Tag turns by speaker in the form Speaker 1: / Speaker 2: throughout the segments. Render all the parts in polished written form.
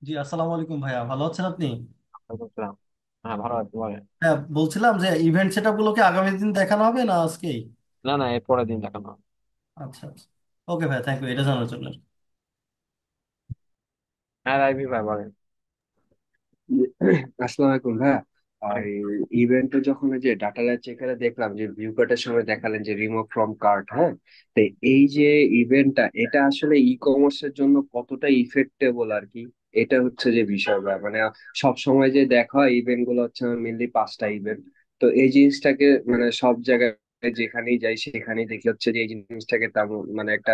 Speaker 1: জি, আসসালামু আলাইকুম ভাইয়া, ভালো আছেন আপনি?
Speaker 2: ওয়ালাইকুম আসসালাম। হ্যাঁ, ভালো আছি, বলেন।
Speaker 1: হ্যাঁ, বলছিলাম যে ইভেন্ট সেটআপ গুলোকে আগামী দিন দেখানো হবে না আজকেই?
Speaker 2: না না, এর পরের দিন দেখানো হবে।
Speaker 1: আচ্ছা আচ্ছা। ওকে ভাই, থ্যাংক ইউ এটা জানার জন্য।
Speaker 2: হ্যাঁ, রাইভি ভাই বলেন।
Speaker 3: আসসালামু আলাইকুম ভাইয়া। আর
Speaker 2: অনেক-
Speaker 3: ইভেন্টে যখন ওই যে ডাটা চেকারে দেখলাম যে ভিউ কার্ডের সময় দেখালেন যে রিমুভ ফ্রম কার্ট, হ্যাঁ। তো এই যে ইভেন্টটা, এটা আসলে ই কমার্সের জন্য কতটা ইফেক্টেবল আর কি? এটা হচ্ছে যে বিষয় বা মানে সব সময় যে দেখা হয় ইভেন্ট গুলো হচ্ছে মেনলি 5টা ইভেন্ট। তো এই জিনিসটাকে মানে সব জায়গায় যেখানেই যাই সেখানেই দেখি হচ্ছে যে এই জিনিসটাকে তেমন মানে একটা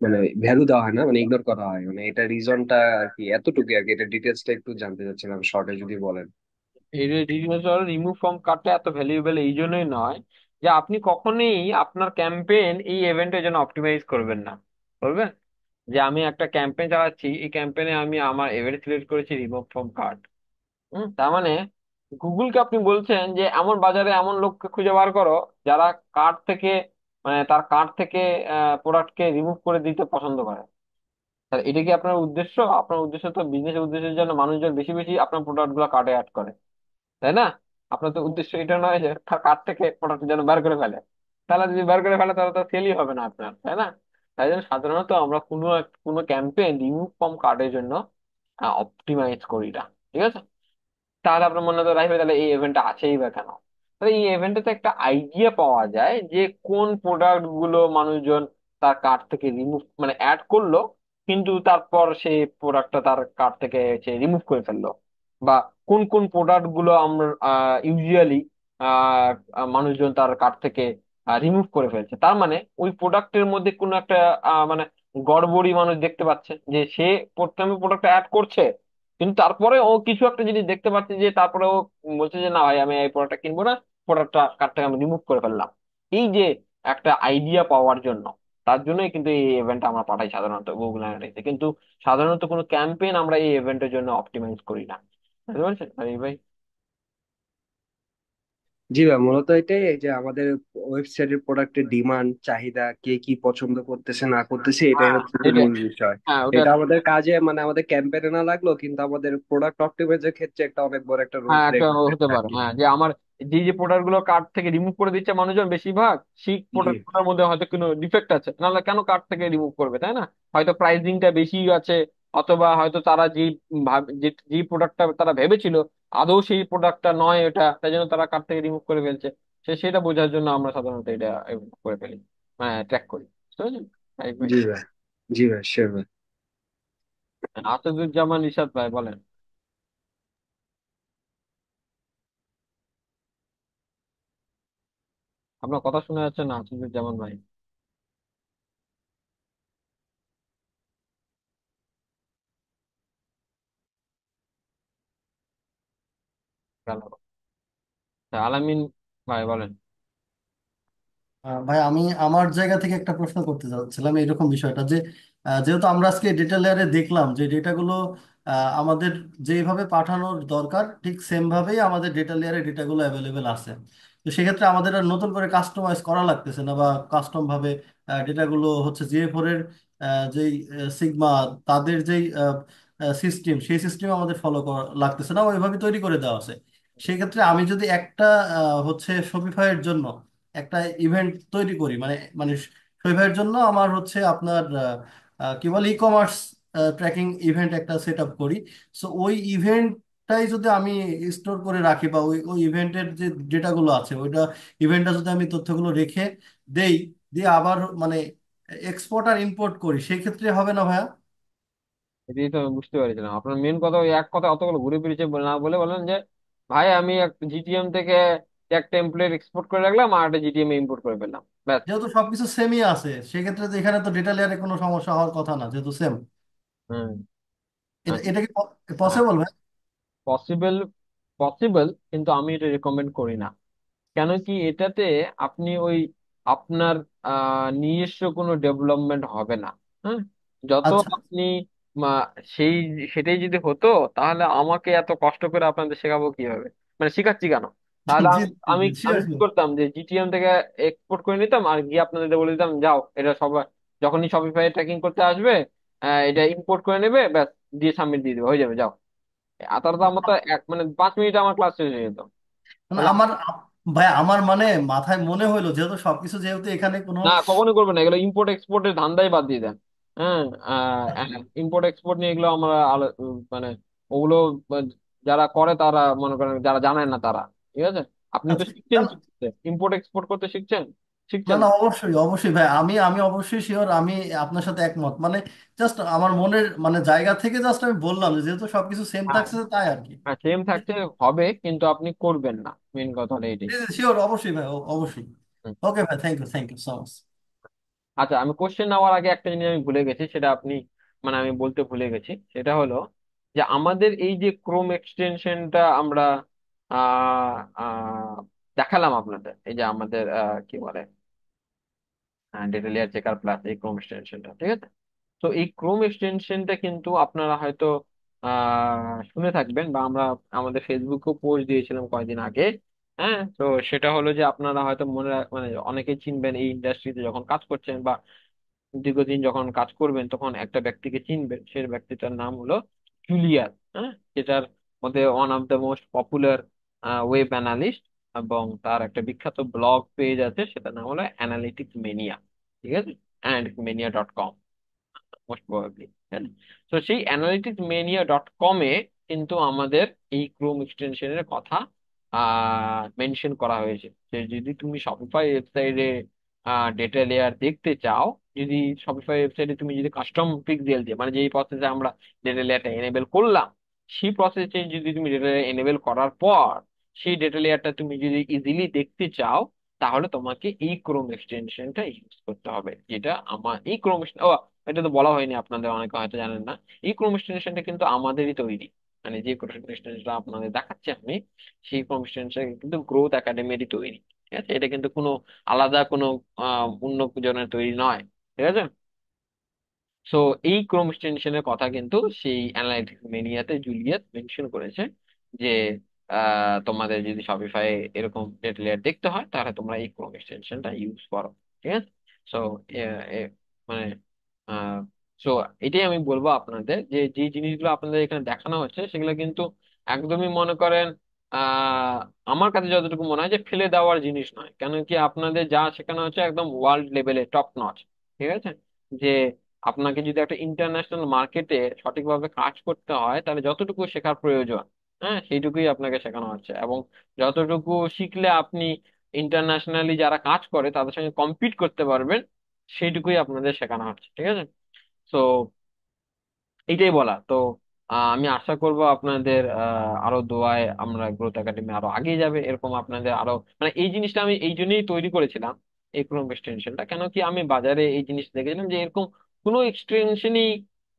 Speaker 3: মানে ভ্যালু দেওয়া হয় না, মানে ইগনোর করা হয়, মানে এটা রিজনটা আর কি? এতটুকু আর কি, এটা ডিটেলসটা একটু জানতে চাচ্ছিলাম শর্টে যদি বলেন।
Speaker 2: এই রিমুভ ফ্রম কার্ডটা এত ভ্যালুয়েবল এই জন্যই নয় যে আপনি কখনোই আপনার ক্যাম্পেইন এই ইভেন্টের জন্য অপটিমাইজ করবেন না। বলবেন যে আমি একটা ক্যাম্পেইন চালাচ্ছি, এই ক্যাম্পেইনে আমি আমার ইভেন্ট সিলেক্ট করেছি রিমুভ ফ্রম কার্ড। তার মানে গুগলকে আপনি বলছেন যে এমন বাজারে এমন লোককে খুঁজে বার করো যারা কার্ট থেকে, মানে তার কার্ট থেকে প্রোডাক্টকে রিমুভ করে দিতে পছন্দ করে। তাহলে এটা কি আপনার উদ্দেশ্য? আপনার উদ্দেশ্য তো বিজনেস উদ্দেশ্যের জন্য মানুষজন বেশি বেশি আপনার প্রোডাক্ট গুলো কার্টে অ্যাড করে, তাই না? আপনার তো উদ্দেশ্য এটা নয় যে তার কার্ট থেকে প্রোডাক্ট যেন বের করে ফেলে। তাহলে যদি বের করে ফেলে তাহলে তো সেলই হবে না আপনার, তাই না? তাই জন্য সাধারণত আমরা কোনো ক্যাম্পেইন রিমুভ ফ্রম কার্টের জন্য অপটিমাইজ করি না। ঠিক আছে? তাহলে আপনার মনে হতো রাখবে তাহলে এই ইভেন্টটা আছেই বা কেন। তাহলে এই ইভেন্টে তো একটা আইডিয়া পাওয়া যায় যে কোন প্রোডাক্ট গুলো মানুষজন তার কার্ট থেকে রিমুভ মানে অ্যাড করলো, কিন্তু তারপর সেই প্রোডাক্টটা তার কার্ট থেকে সে রিমুভ করে ফেললো। বা কোন কোন প্রোডাক্ট গুলো আমরা ইউজুয়ালি মানুষজন তার কার্ট থেকে রিমুভ করে ফেলছে। তার মানে ওই প্রোডাক্টের মধ্যে কোনো একটা মানে গড়বড়ি মানুষ দেখতে পাচ্ছে যে সে প্রথমে প্রোডাক্ট অ্যাড করছে, কিন্তু তারপরে ও কিছু একটা জিনিস দেখতে পাচ্ছে যে তারপরে ও বলছে যে না ভাই আমি এই প্রোডাক্টটা কিনবো না, প্রোডাক্টটা কার্ট থেকে আমি রিমুভ করে ফেললাম। এই যে একটা আইডিয়া পাওয়ার জন্য, তার জন্যই কিন্তু এই ইভেন্ট আমরা পাঠাই সাধারণত গুগল অ্যানালিটিক্সে। কিন্তু সাধারণত কোনো ক্যাম্পেইন আমরা এই ইভেন্টের জন্য অপটিমাইজ করি না। বুঝতে পারছেন ভাই ভাই?
Speaker 3: জি ভাই, মূলত এটাই, এই যে আমাদের ওয়েবসাইটের প্রোডাক্টের ডিমান্ড চাহিদা, কে কি পছন্দ করতেছে না করতেছে, এটাই
Speaker 2: হ্যাঁ,
Speaker 3: হচ্ছে যে
Speaker 2: এটা,
Speaker 3: মূল বিষয়।
Speaker 2: হ্যাঁ ওটা,
Speaker 3: এটা আমাদের কাজে মানে আমাদের ক্যাম্পেইনে না লাগলো, কিন্তু আমাদের প্রোডাক্ট অপটিমাইজের ক্ষেত্রে একটা অনেক বড় একটা রোল
Speaker 2: হ্যাঁ
Speaker 3: প্লে
Speaker 2: একটা হতে
Speaker 3: করতেছে আর
Speaker 2: পারে,
Speaker 3: কি।
Speaker 2: হ্যাঁ যে আমার যে যে প্রোডাক্ট গুলো কার্ট থেকে রিমুভ করে দিচ্ছে মানুষজন বেশিরভাগ সেই
Speaker 3: জি
Speaker 2: প্রোডাক্টটার মধ্যে হয়তো কোনো ডিফেক্ট আছে, নাহলে কেন কার্ট থেকে রিমুভ করবে, তাই না? হয়তো প্রাইসিংটা বেশি আছে, অথবা হয়তো তারা যে যে প্রোডাক্টটা তারা ভেবেছিল আদৌ সেই প্রোডাক্টটা নয় এটা, তাই জন্য তারা কার্ট থেকে রিমুভ করে ফেলছে। সেটা বোঝার জন্য আমরা সাধারণত এটা করে ফেলি, হ্যাঁ ট্র্যাক করি। বুঝতে পারছেন? এই ভাই।
Speaker 3: জি ভাই। জি ভাই, শিওর ভাই।
Speaker 2: আসাদুজ্জামান রিশাদ ভাই বলেন। আপনার কথা শোনা যাচ্ছে না আসাদুজ্জামান ভাই। কেন? আলামিন ভাই বলেন।
Speaker 1: ভাই, আমি আমার জায়গা থেকে একটা প্রশ্ন করতে চাচ্ছিলাম এরকম বিষয়টা যে যেহেতু আমরা আজকে ডেটা লেয়ারে দেখলাম যে ডেটাগুলো আমাদের যেভাবে পাঠানোর দরকার ঠিক সেম ভাবেই আমাদের ডেটা লেয়ারে ডেটাগুলো অ্যাভেলেবেল আছে। তো সেক্ষেত্রে আমাদের আর নতুন করে কাস্টমাইজ করা লাগতেছে না, বা কাস্টম ভাবে ডেটাগুলো হচ্ছে জিএ4 এর যেই সিগমা তাদের যেই সিস্টেম, সেই সিস্টেম আমাদের ফলো করা লাগতেছে না, ওইভাবে তৈরি করে দেওয়া আছে। সেক্ষেত্রে আমি যদি একটা হচ্ছে শপিফাইয়ের জন্য একটা ইভেন্ট তৈরি করি, মানে মানে শৈবারের জন্য আমার হচ্ছে আপনার কি বলে ই কমার্স ট্র্যাকিং ইভেন্ট একটা সেট আপ করি। সো ওই ইভেন্টটাই যদি আমি স্টোর করে রাখি, বা ওই ওই ইভেন্টের যে ডেটাগুলো আছে ওইটা ইভেন্টটা যদি আমি তথ্যগুলো রেখে দেই, দিয়ে আবার মানে এক্সপোর্ট আর ইম্পোর্ট করি, সেই ক্ষেত্রে হবে না ভাইয়া?
Speaker 2: এটাই তো আমি বুঝতে পারছিলাম আপনার মেন কথা। ওই এক কথা অতগুলো ঘুরে ফিরেছে না বলে বলেন যে ভাই আমি এক জিটিএম থেকে এক টেমপ্লেট এক্সপোর্ট করে রাখলাম আর একটা জিটিএম ইম্পোর্ট করে ফেললাম, ব্যাস।
Speaker 1: যেহেতু সবকিছু সেমই আছে, সেক্ষেত্রে তো এখানে তো ডেটা লেয়ারে কোনো সমস্যা হওয়ার কথা না, যেহেতু সেম।
Speaker 2: হুম।
Speaker 1: এটা
Speaker 2: আচ্ছা।
Speaker 1: এটা কি
Speaker 2: হ্যাঁ,
Speaker 1: পসিবল ভাই?
Speaker 2: পসিবল, পসিবল, কিন্তু আমি এটা রেকমেন্ড করি না। কেন কি এটাতে আপনি ওই আপনার নিজস্ব কোনো ডেভেলপমেন্ট হবে না। হ্যাঁ, যত
Speaker 1: আচ্ছা।
Speaker 2: আপনি সেই সেটাই যদি হতো তাহলে আমাকে এত কষ্ট করে আপনাদের শেখাবো কিভাবে, মানে শেখাচ্ছি কেন? তাহলে
Speaker 1: জি
Speaker 2: আমি
Speaker 1: জি
Speaker 2: আমি
Speaker 1: জি,
Speaker 2: আমি
Speaker 1: sure,
Speaker 2: কি
Speaker 1: sure.
Speaker 2: করতাম যে জিটিএম থেকে এক্সপোর্ট করে নিতাম আর গিয়ে আপনাদের বলে দিতাম যাও এটা সবাই যখনই শপিফাই ট্র্যাকিং করতে আসবে এটা ইম্পোর্ট করে নেবে, ব্যাস। দিয়ে সাবমিট দিয়ে দেবে, হয়ে যাবে, যাও। আর তাহলে তো আমার তো মানে 5 মিনিটে আমার ক্লাস শেষ হয়ে যেত।
Speaker 1: মানে
Speaker 2: তাহলে
Speaker 1: আমার ভাই আমার মানে মাথায় মনে হইলো যেহেতু সবকিছু যেহেতু এখানে কোনো
Speaker 2: না, কখনোই করবেন না এগুলো, ইম্পোর্ট এক্সপোর্টের ধান্দাই বাদ দিয়ে দেন। হ্যাঁ, ইম্পোর্ট এক্সপোর্ট নিয়ে এগুলো আমরা মানে ওগুলো আহ, যারা করে তারা মনে করেন, যারা জানেন না তারা, ঠিক আছে। আপনি তো
Speaker 1: আচ্ছা,
Speaker 2: শিখছেন, ইম্পোর্ট এক্সপোর্ট করতে শিখছেন,
Speaker 1: না
Speaker 2: শিখছেন।
Speaker 1: না অবশ্যই অবশ্যই ভাই, আমি অবশ্যই শিওর, আমি আপনার সাথে একমত। মানে জাস্ট আমার মনের মানে জায়গা থেকে জাস্ট আমি বললাম যে যেহেতু সবকিছু সেম
Speaker 2: হ্যাঁ,
Speaker 1: থাকছে তাই আর কি।
Speaker 2: হ্যাঁ, সেম থাকতে হবে, কিন্তু আপনি করবেন না, মেন কথা হলো এটাই।
Speaker 1: শিওর, অবশ্যই ভাই, অবশ্যই।
Speaker 2: হুম।
Speaker 1: ওকে ভাই, থ্যাংক ইউ সো মাচ।
Speaker 2: আচ্ছা, আমি কোশ্চেন নেওয়ার আগে একটা জিনিস আমি ভুলে গেছি, সেটা আপনি মানে আমি বলতে ভুলে গেছি, সেটা হলো যে আমাদের এই যে ক্রোম এক্সটেনশনটা আমরা আহ আহ দেখালাম আপনাদের, এই যে আমাদের কি বলে ডেটা লেয়ার চেকার প্লাস এই ক্রোম এক্সটেনশনটা, ঠিক আছে। তো এই ক্রোম এক্সটেনশনটা কিন্তু আপনারা হয়তো শুনে থাকবেন, বা আমরা আমাদের ফেসবুকেও পোস্ট দিয়েছিলাম কয়েকদিন আগে। হ্যাঁ, তো সেটা হলো যে আপনারা হয়তো মানে অনেকেই চিনবেন, এই ইন্ডাস্ট্রিতে যখন কাজ করছেন বা দীর্ঘদিন যখন কাজ করবেন তখন একটা ব্যক্তিকে চিনবেন, সেই ব্যক্তিটার নাম হলো জুলিয়াস। হ্যাঁ, যেটার মধ্যে one of the most popular web analyst, এবং তার একটা বিখ্যাত ব্লগ পেজ আছে, সেটার নাম হলো অ্যানালিটিক্স মেনিয়া, ঠিক আছে, analyticsmania.com মোস্ট প্রবাবলি। তো সেই analyticsmania.com-এ কিন্তু আমাদের এই ক্রোম এক্সটেনশনের কথা মেনশন করা হয়েছে, যে যদি তুমি শপিফাই ওয়েবসাইটে ডেটা লেয়ার দেখতে চাও, যদি শপিফাই ওয়েবসাইটে তুমি যদি কাস্টম পিক্সেল দিয়ে, মানে যেই প্রসেসে আমরা ডেটা লেয়ারটা এনেবল করলাম, সেই প্রসেসে যদি তুমি ডেটা লেয়ার এনেবল করার পর সেই ডেটা লেয়ারটা তুমি যদি ইজিলি দেখতে চাও, তাহলে তোমাকে এই ক্রোম এক্সটেনশনটা ইউজ করতে হবে, যেটা আমার এই ক্রোম, এটা তো বলা হয়নি আপনাদের, অনেকে হয়তো জানেন না, এই ক্রোম এক্সটেনশনটা কিন্তু আমাদেরই তৈরি। মানে যে ক্রোম এক্সটেনশনটা আপনাদের দেখাচ্ছি আমি, সেই ক্রোম এক্সটেনশন কিন্তু গ্রোথ একাডেমিরই তৈরি, ঠিক আছে। এটা কিন্তু কোনো আলাদা কোনো অন্য জনের তৈরি নয়, ঠিক আছে। সো এই ক্রোম এক্সটেনশনের কথা কিন্তু সেই অ্যানালাইটিক্স মেনিয়াতে জুলিয়াস মেনশন করেছে, যে তোমাদের যদি শপিফাই এরকম ডেটা লেয়ার দেখতে হয়, তাহলে তোমরা এই ক্রোম এক্সটেনশনটা ইউজ করো, ঠিক আছে। সো মানে সো এটাই আমি বলবো আপনাদের, যে যে জিনিসগুলো আপনাদের এখানে দেখানো হচ্ছে সেগুলো কিন্তু একদমই মনে করেন আহ আমার কাছে যতটুকু মনে হয় যে ফেলে দেওয়ার জিনিস নয়, কেন কি আপনাদের যা শেখানো হচ্ছে একদম ওয়ার্ল্ড লেভেলে টপ নচ, ঠিক আছে। যে আপনাকে যদি একটা ইন্টারন্যাশনাল মার্কেটে সঠিকভাবে কাজ করতে হয়, তাহলে যতটুকু শেখার প্রয়োজন, হ্যাঁ, সেইটুকুই আপনাকে শেখানো হচ্ছে, এবং যতটুকু শিখলে আপনি ইন্টারন্যাশনালি যারা কাজ করে তাদের সঙ্গে কম্পিট করতে পারবেন, সেইটুকুই আপনাদের শেখানো হচ্ছে, ঠিক আছে। তো এইটাই বলা তো, আমি আশা করব আপনাদের আরো দোয়ায় আমরা গ্রোথ একাডেমি আরো আগিয়ে যাবে, এরকম আপনাদের আরো, মানে এই জিনিসটা আমি এই জন্যই তৈরি করেছিলাম, এই ক্রোম এক্সটেনশনটা, কেন কি আমি বাজারে এই জিনিস দেখেছিলাম যে এরকম কোনো এক্সটেনশনই